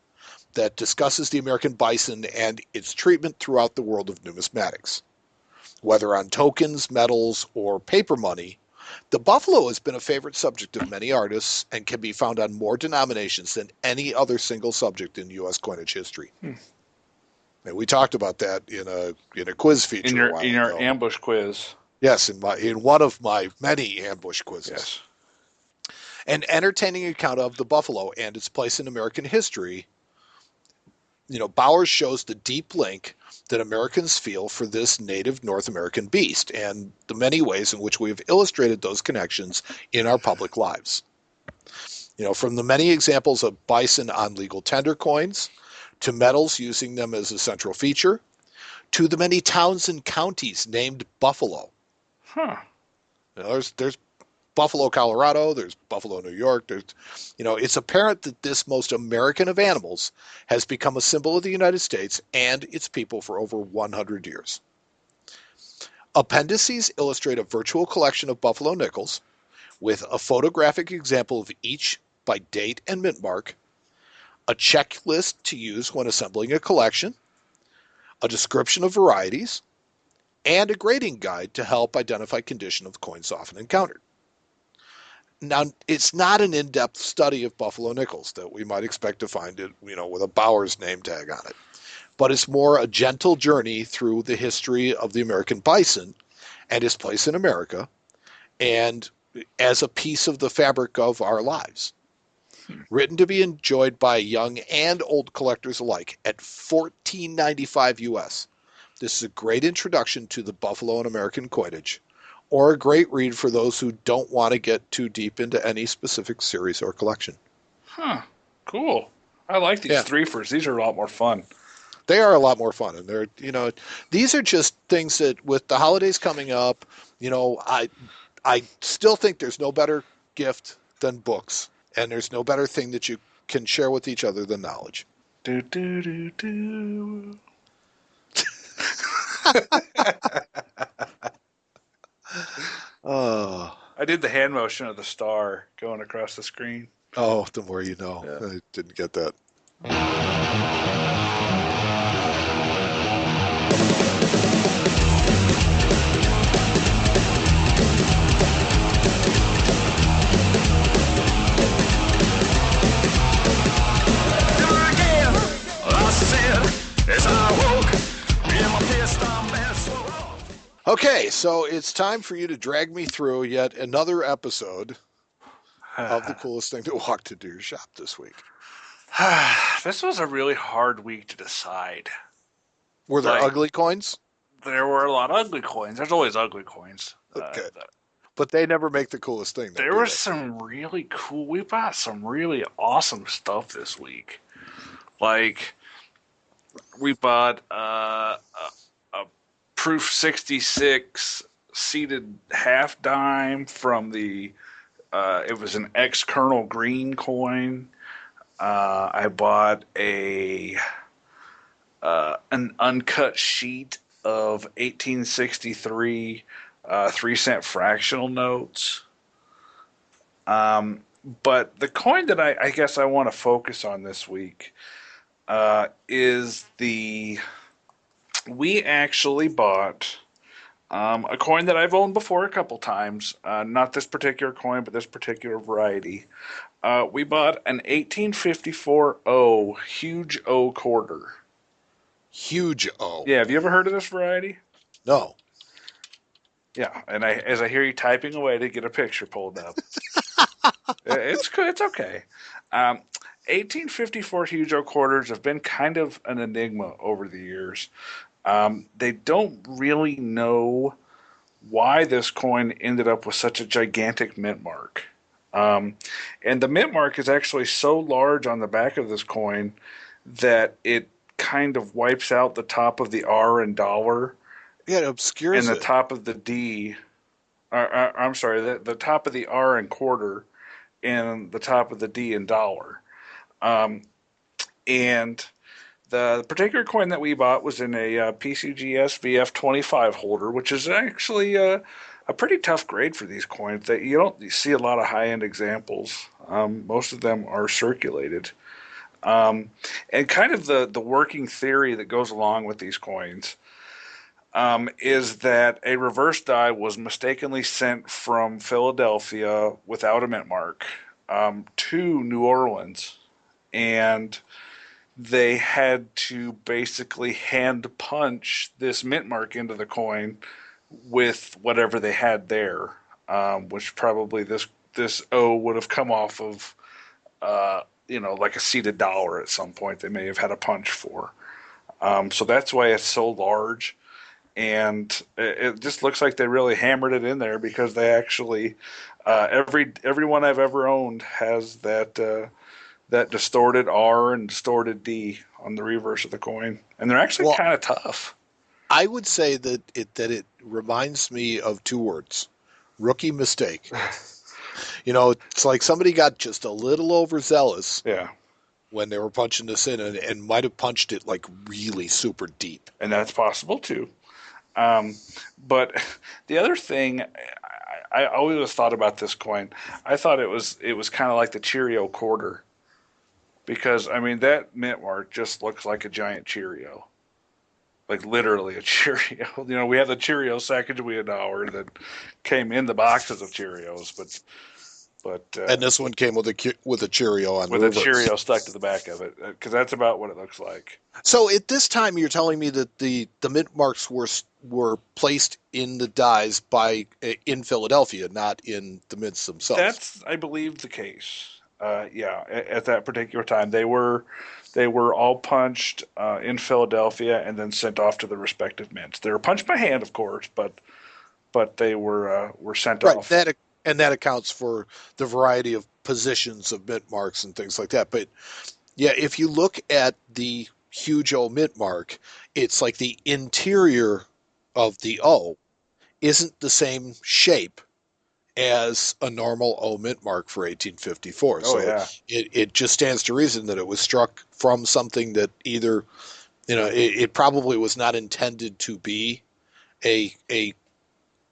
[SPEAKER 1] that discusses the American bison and its treatment throughout the world of numismatics. Whether on tokens, medals, or paper money, the buffalo has been a favorite subject of many artists and can be found on more denominations than any other single subject in U.S. coinage history. And we talked about that in a quiz feature
[SPEAKER 2] in
[SPEAKER 1] a while
[SPEAKER 2] your
[SPEAKER 1] ago.
[SPEAKER 2] ambush quiz.
[SPEAKER 1] Yes, in one of my many ambush quizzes.
[SPEAKER 2] Yes.
[SPEAKER 1] An entertaining account of the buffalo and its place in American history Bowers shows the deep link that Americans feel for this native North American beast and the many ways in which we have illustrated those connections in our public lives. From the many examples of bison on legal tender coins, to medals using them as a central feature, to the many towns and counties named Buffalo.
[SPEAKER 2] Huh.
[SPEAKER 1] There's Buffalo, Colorado. There's Buffalo, New York. It's apparent that this most American of animals has become a symbol of the United States and its people for over 100 years. Appendices illustrate a virtual collection of buffalo nickels with a photographic example of each by date and mint mark, a checklist to use when assembling a collection, a description of varieties, and a grading guide to help identify condition of coins often encountered. Now, it's not an in-depth study of buffalo nickels that we might expect to find it, with a Bowers name tag on it. But it's more a gentle journey through the history of the American bison and his place in America, and as a piece of the fabric of our lives. Written to be enjoyed by young and old collectors alike at $14.95 US. This is a great introduction to the Buffalo and American coinage, or a great read for those who don't want to get too deep into any specific series or collection.
[SPEAKER 2] Huh. Cool. I like these threefers. These are a lot more fun.
[SPEAKER 1] They are a lot more fun, and these are just things that, with the holidays coming up, I still think there's no better gift than books, and there's no better thing that you can share with each other than knowledge.
[SPEAKER 2] Do do do do.
[SPEAKER 1] Oh.
[SPEAKER 2] I did the hand motion of the star going across the screen.
[SPEAKER 1] Oh, the more you know.
[SPEAKER 2] Yeah.
[SPEAKER 1] I didn't get that. Okay, so it's time for you to drag me through yet another episode of the coolest thing to walk to do your shop this week.
[SPEAKER 2] This was a really hard week to decide.
[SPEAKER 1] Were there ugly coins?
[SPEAKER 2] There were a lot of ugly coins. There's always ugly coins.
[SPEAKER 1] Okay. But they never make the coolest thing.
[SPEAKER 2] There was some really cool. We bought some really awesome stuff this week. Like, we bought a Proof 66 seated half dime from the. It was an ex-Colonel Green coin. I bought an uncut sheet of 1863 3-cent fractional notes. But the coin that I guess I want to focus on this week is we actually bought a coin that I've owned before a couple times. Not this particular coin, but this particular variety. We bought an 1854 O, huge O quarter.
[SPEAKER 1] Huge O.
[SPEAKER 2] Yeah, have you ever heard of this variety?
[SPEAKER 1] No.
[SPEAKER 2] Yeah, and as I hear you typing away to get a picture pulled up. It's good. It's okay. 1854 huge O quarters have been kind of an enigma over the years. They don't really know why this coin ended up with such a gigantic mint mark. And the mint mark is actually so large on the back of this coin that it kind of wipes out the top of the R in dollar.
[SPEAKER 1] Yeah, it obscures
[SPEAKER 2] and the top of the D. I'm sorry, the top of the R in quarter and the top of the D in dollar. And the particular coin that we bought was in a PCGS VF25 holder, which is actually a pretty tough grade for these coins. That you don't see a lot of high-end examples. Most of them are circulated. And kind of the working theory that goes along with these coins is that a reverse die was mistakenly sent from Philadelphia without a mint mark to New Orleans. And they had to basically hand punch this mint mark into the coin with whatever they had there, which probably this O would have come off of like a seated dollar at some point they may have had a punch for. So that's why it's so large. And it just looks like they really hammered it in there because they actually everyone I've ever owned has that distorted R and distorted D on the reverse of the coin, and they're actually
[SPEAKER 1] Well,
[SPEAKER 2] kind of tough.
[SPEAKER 1] I would say that it reminds me of two words: rookie mistake. It's like somebody got just a little overzealous
[SPEAKER 2] Yeah,
[SPEAKER 1] when they were punching this in and might have punched it like really super deep.
[SPEAKER 2] and that's possible too. Um, but the other thing, I always thought about this coin. I thought it was kind of like the Cheerio quarter because I mean that mint mark just looks like a giant Cheerio, like literally a Cheerio. We have the Cheerio Sacagawea dollar that came in the boxes of Cheerios, but
[SPEAKER 1] And this one came with a Cheerio on the
[SPEAKER 2] with a
[SPEAKER 1] reverse.
[SPEAKER 2] Cheerio stuck to the back of it because that's about what it looks like.
[SPEAKER 1] So at this time, you're telling me that the mint marks were placed in the dies by in Philadelphia, not in the mints themselves.
[SPEAKER 2] That's, I believe, the case. Yeah, at that particular time, they were all punched in Philadelphia and then sent off to the respective mints. They were punched by hand, of course, but they were sent
[SPEAKER 1] Right.
[SPEAKER 2] off.
[SPEAKER 1] That accounts for the variety of positions of mint marks and things like that. But yeah, if you look at the huge O mint mark, it's like the interior of the O isn't the same shape as a normal O mint mark for 1854.
[SPEAKER 2] Oh
[SPEAKER 1] So
[SPEAKER 2] yeah,
[SPEAKER 1] it just stands to reason that it was struck from something that either, it probably was not intended to be a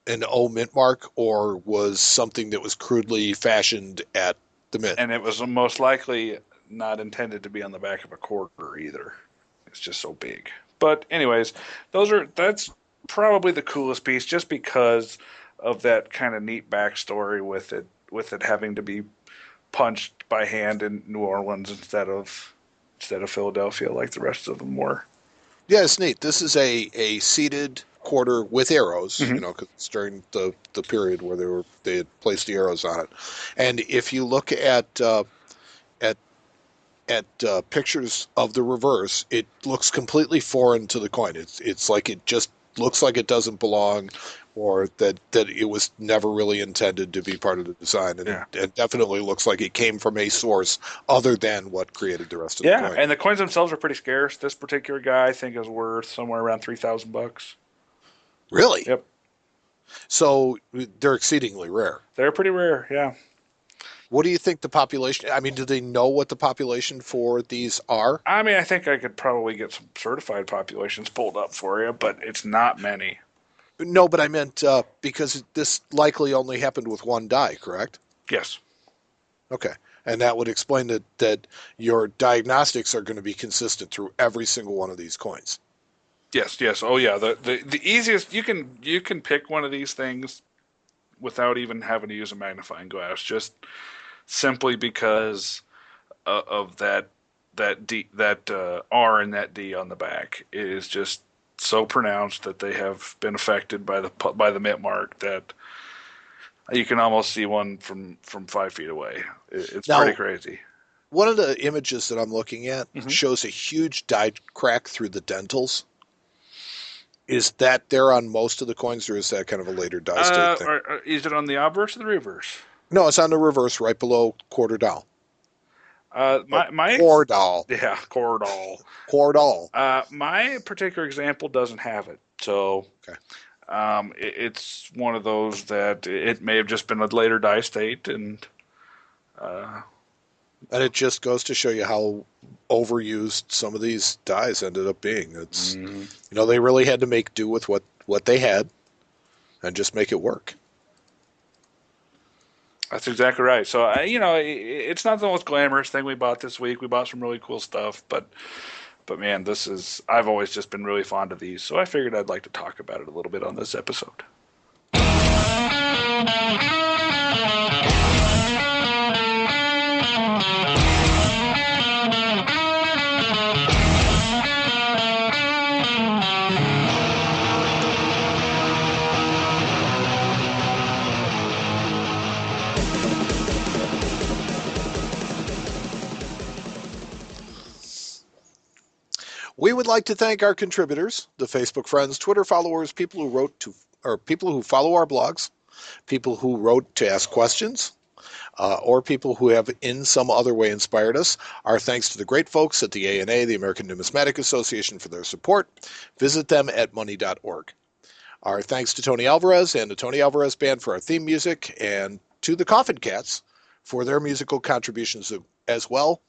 [SPEAKER 1] an O mint mark or was something that was crudely fashioned at the mint.
[SPEAKER 2] and it was most likely not intended to be on the back of a quarter either. It's just so big. But anyways, that's probably the coolest piece, just because of that kind of neat backstory with it having to be punched by hand in New Orleans instead of Philadelphia like the rest of them were.
[SPEAKER 1] Yeah, it's neat. This is a seated quarter with arrows,
[SPEAKER 2] Mm-hmm.
[SPEAKER 1] because it's during the period where they had placed the arrows on it. And if you look at pictures of the reverse, it looks completely foreign to the coin. It's like it just looks like it doesn't belong, or that it was never really intended to be part of the design, and
[SPEAKER 2] Yeah.
[SPEAKER 1] it definitely looks like it came from a source other than what created the rest of the
[SPEAKER 2] Yeah,
[SPEAKER 1] coin.
[SPEAKER 2] and the coins themselves are pretty scarce. This particular guy I think is worth somewhere around $3,000.
[SPEAKER 1] Really?
[SPEAKER 2] Yep,
[SPEAKER 1] So they're exceedingly rare.
[SPEAKER 2] they're pretty rare. Yeah.
[SPEAKER 1] What do you think the population? I mean, do they know what the population for these are?
[SPEAKER 2] I mean, I think I could probably get some certified populations pulled up for you, but it's not many.
[SPEAKER 1] No, but I meant because this likely only happened with one die, correct?
[SPEAKER 2] Yes.
[SPEAKER 1] Okay. And that would explain that your diagnostics are going to be consistent through every single one of these coins.
[SPEAKER 2] Yes, yes. Oh yeah, the easiest you can pick one of these things without even having to use a magnifying glass, just simply because of that R and that D on the back. It is just so pronounced that they have been affected by the mint mark that you can almost see one from 5 feet away. It's
[SPEAKER 1] Now,
[SPEAKER 2] pretty crazy.
[SPEAKER 1] one of the images that I'm looking at
[SPEAKER 2] Hmm.
[SPEAKER 1] shows a huge die crack through the dentals. Is that there on most of the coins, or is that kind of a later die state thing?
[SPEAKER 2] Is it on the obverse or the reverse?
[SPEAKER 1] No, it's on the reverse, right below quarter doll. Or
[SPEAKER 2] My
[SPEAKER 1] core doll.
[SPEAKER 2] yeah, Cordall.
[SPEAKER 1] Core doll.
[SPEAKER 2] My particular example doesn't have it, so
[SPEAKER 1] Okay.
[SPEAKER 2] it's one of those that it may have just been a later die state, and uh,
[SPEAKER 1] And it just goes to show you how overused some of these dies ended up being. It's
[SPEAKER 2] mhm.
[SPEAKER 1] they really had to make do with what they had and just make it work.
[SPEAKER 2] That's exactly right. So it's not the most glamorous thing we bought this week. We bought some really cool stuff, but man, I've always just been really fond of these, so I figured I'd like to talk about it a little bit on this episode.
[SPEAKER 1] We would like to thank our contributors, the Facebook friends, Twitter followers, people who wrote to, or people who follow our blogs, people who wrote to ask questions, or people who have in some other way inspired us. Our thanks to the great folks at the ANA, the American Numismatic Association, for their support. Visit them at money.org. Our thanks to Tony Alvarez and the Tony Alvarez Band for our theme music, and to the Coffin Cats for their musical contributions as well.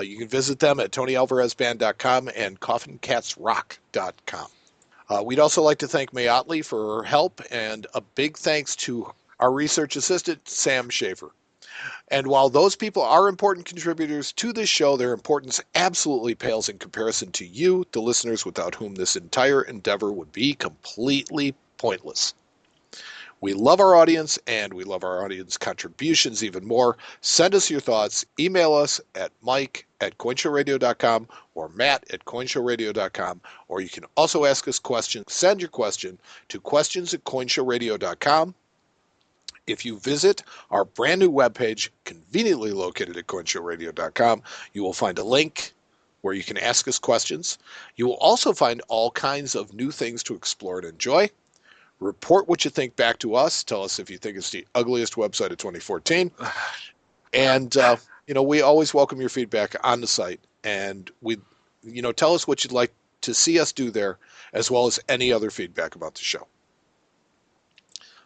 [SPEAKER 1] You can visit them at TonyAlvarezBand.com and CoffinCatsRock.com. We'd also like to thank May Otley for her help, and a big thanks to our research assistant, Sam Schaefer. And while those people are important contributors to this show, their importance absolutely pales in comparison to you, the listeners, without whom this entire endeavor would be completely pointless. We love our audience, and we love our audience contributions even more. Send us your thoughts. Email us at mike@coinshowradio.com or matt@coinshowradio.com, or you can also ask us questions. Send your question to questions@coinshowradio.com. If you visit our brand new webpage, conveniently located at coinshowradio.com, you will find a link where you can ask us questions. You will also find all kinds of new things to explore and enjoy. Report what you think back to us. Tell us if you think it's the ugliest website of 2014. And, we always welcome your feedback on the site. And tell us what you'd like to see us do there, as well as any other feedback about the show.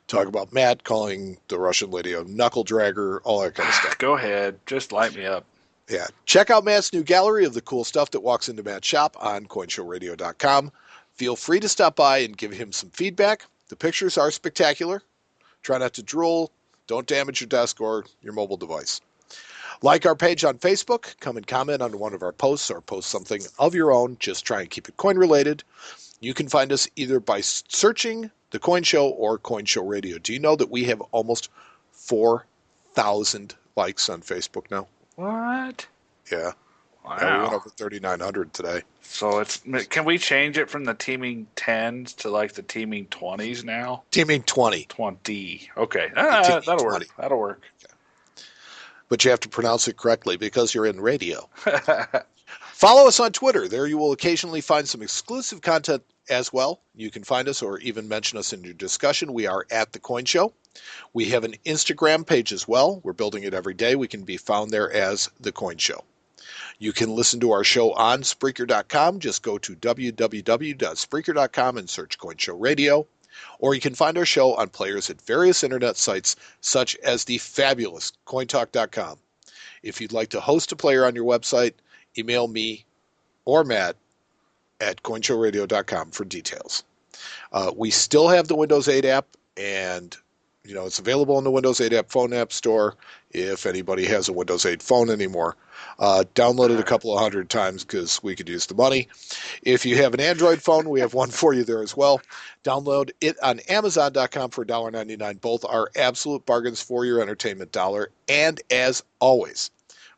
[SPEAKER 1] Talk about Matt calling the Russian lady a knuckle dragger, all that kind of stuff.
[SPEAKER 2] Go ahead. Just light me up.
[SPEAKER 1] Yeah. Check out Matt's new gallery of the cool stuff that walks into Matt's shop on coinshowradio.com. Feel free to stop by and give him some feedback. The pictures are spectacular. Try not to drool. Don't damage your desk or your mobile device. Like our page on Facebook. Come and comment on one of our posts or post something of your own. Just try and keep it coin related. You can find us either by searching The Coin Show or Coin Show Radio. Do you know that we have almost 4,000 likes on Facebook now?
[SPEAKER 2] What?
[SPEAKER 1] Yeah.
[SPEAKER 2] Wow.
[SPEAKER 1] Yeah, we went over 3,900 today.
[SPEAKER 2] So can we change it from the teaming 10s to like the teaming 20s now?
[SPEAKER 1] Teaming 20.
[SPEAKER 2] 20. Okay. That'll
[SPEAKER 1] 20.
[SPEAKER 2] work. That'll work.
[SPEAKER 1] Okay. But you have to pronounce it correctly because you're in radio. Follow us on Twitter. There you will occasionally find some exclusive content as well. You can find us or even mention us in your discussion. We are at The Coin Show. We have an Instagram page as well. We're building it every day. We can be found there as The Coin Show. You can listen to our show on Spreaker.com. Just go to www.spreaker.com and search Coin Show Radio. Or you can find our show on players at various internet sites, such as the fabulous cointalk.com. If you'd like to host a player on your website, email me or Matt at coinshowradio.com for details. We still have the Windows 8 app, and it's available in the Windows 8 app phone app store if anybody has a Windows 8 phone anymore. Download it a couple of hundred times because we could use the money. If you have an Android phone, we have one for you there as well. Download it on Amazon.com for $1.99. Both are absolute bargains for your entertainment dollar. And as always,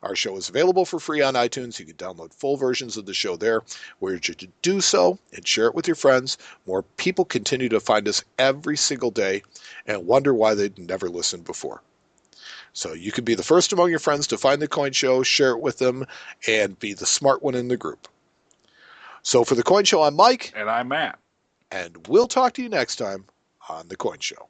[SPEAKER 1] our show is available for free on iTunes. You can download full versions of the show there. We urge you to do so and share it with your friends. More people continue to find us every single day and wonder why they'd never listened before. So you can be the first among your friends to find The Coin Show, share it with them, and be the smart one in the group. So for The Coin Show, I'm Mike.
[SPEAKER 2] And I'm Matt.
[SPEAKER 1] And we'll talk to you next time on The Coin Show.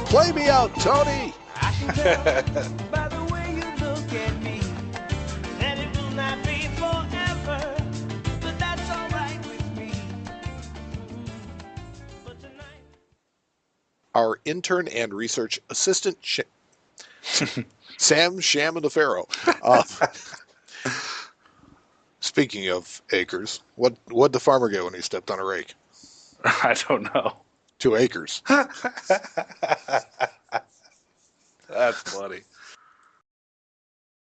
[SPEAKER 1] Play me out, Tony!
[SPEAKER 3] I can tell by the way you look at me that it will not be forever, but that's all right with me. But tonight...
[SPEAKER 1] Our intern and research assistant, Sam Shamanafaro. Speaking of acres, what'd the farmer get when he stepped on a rake?
[SPEAKER 2] I don't know.
[SPEAKER 1] 2 acres.
[SPEAKER 2] That's funny.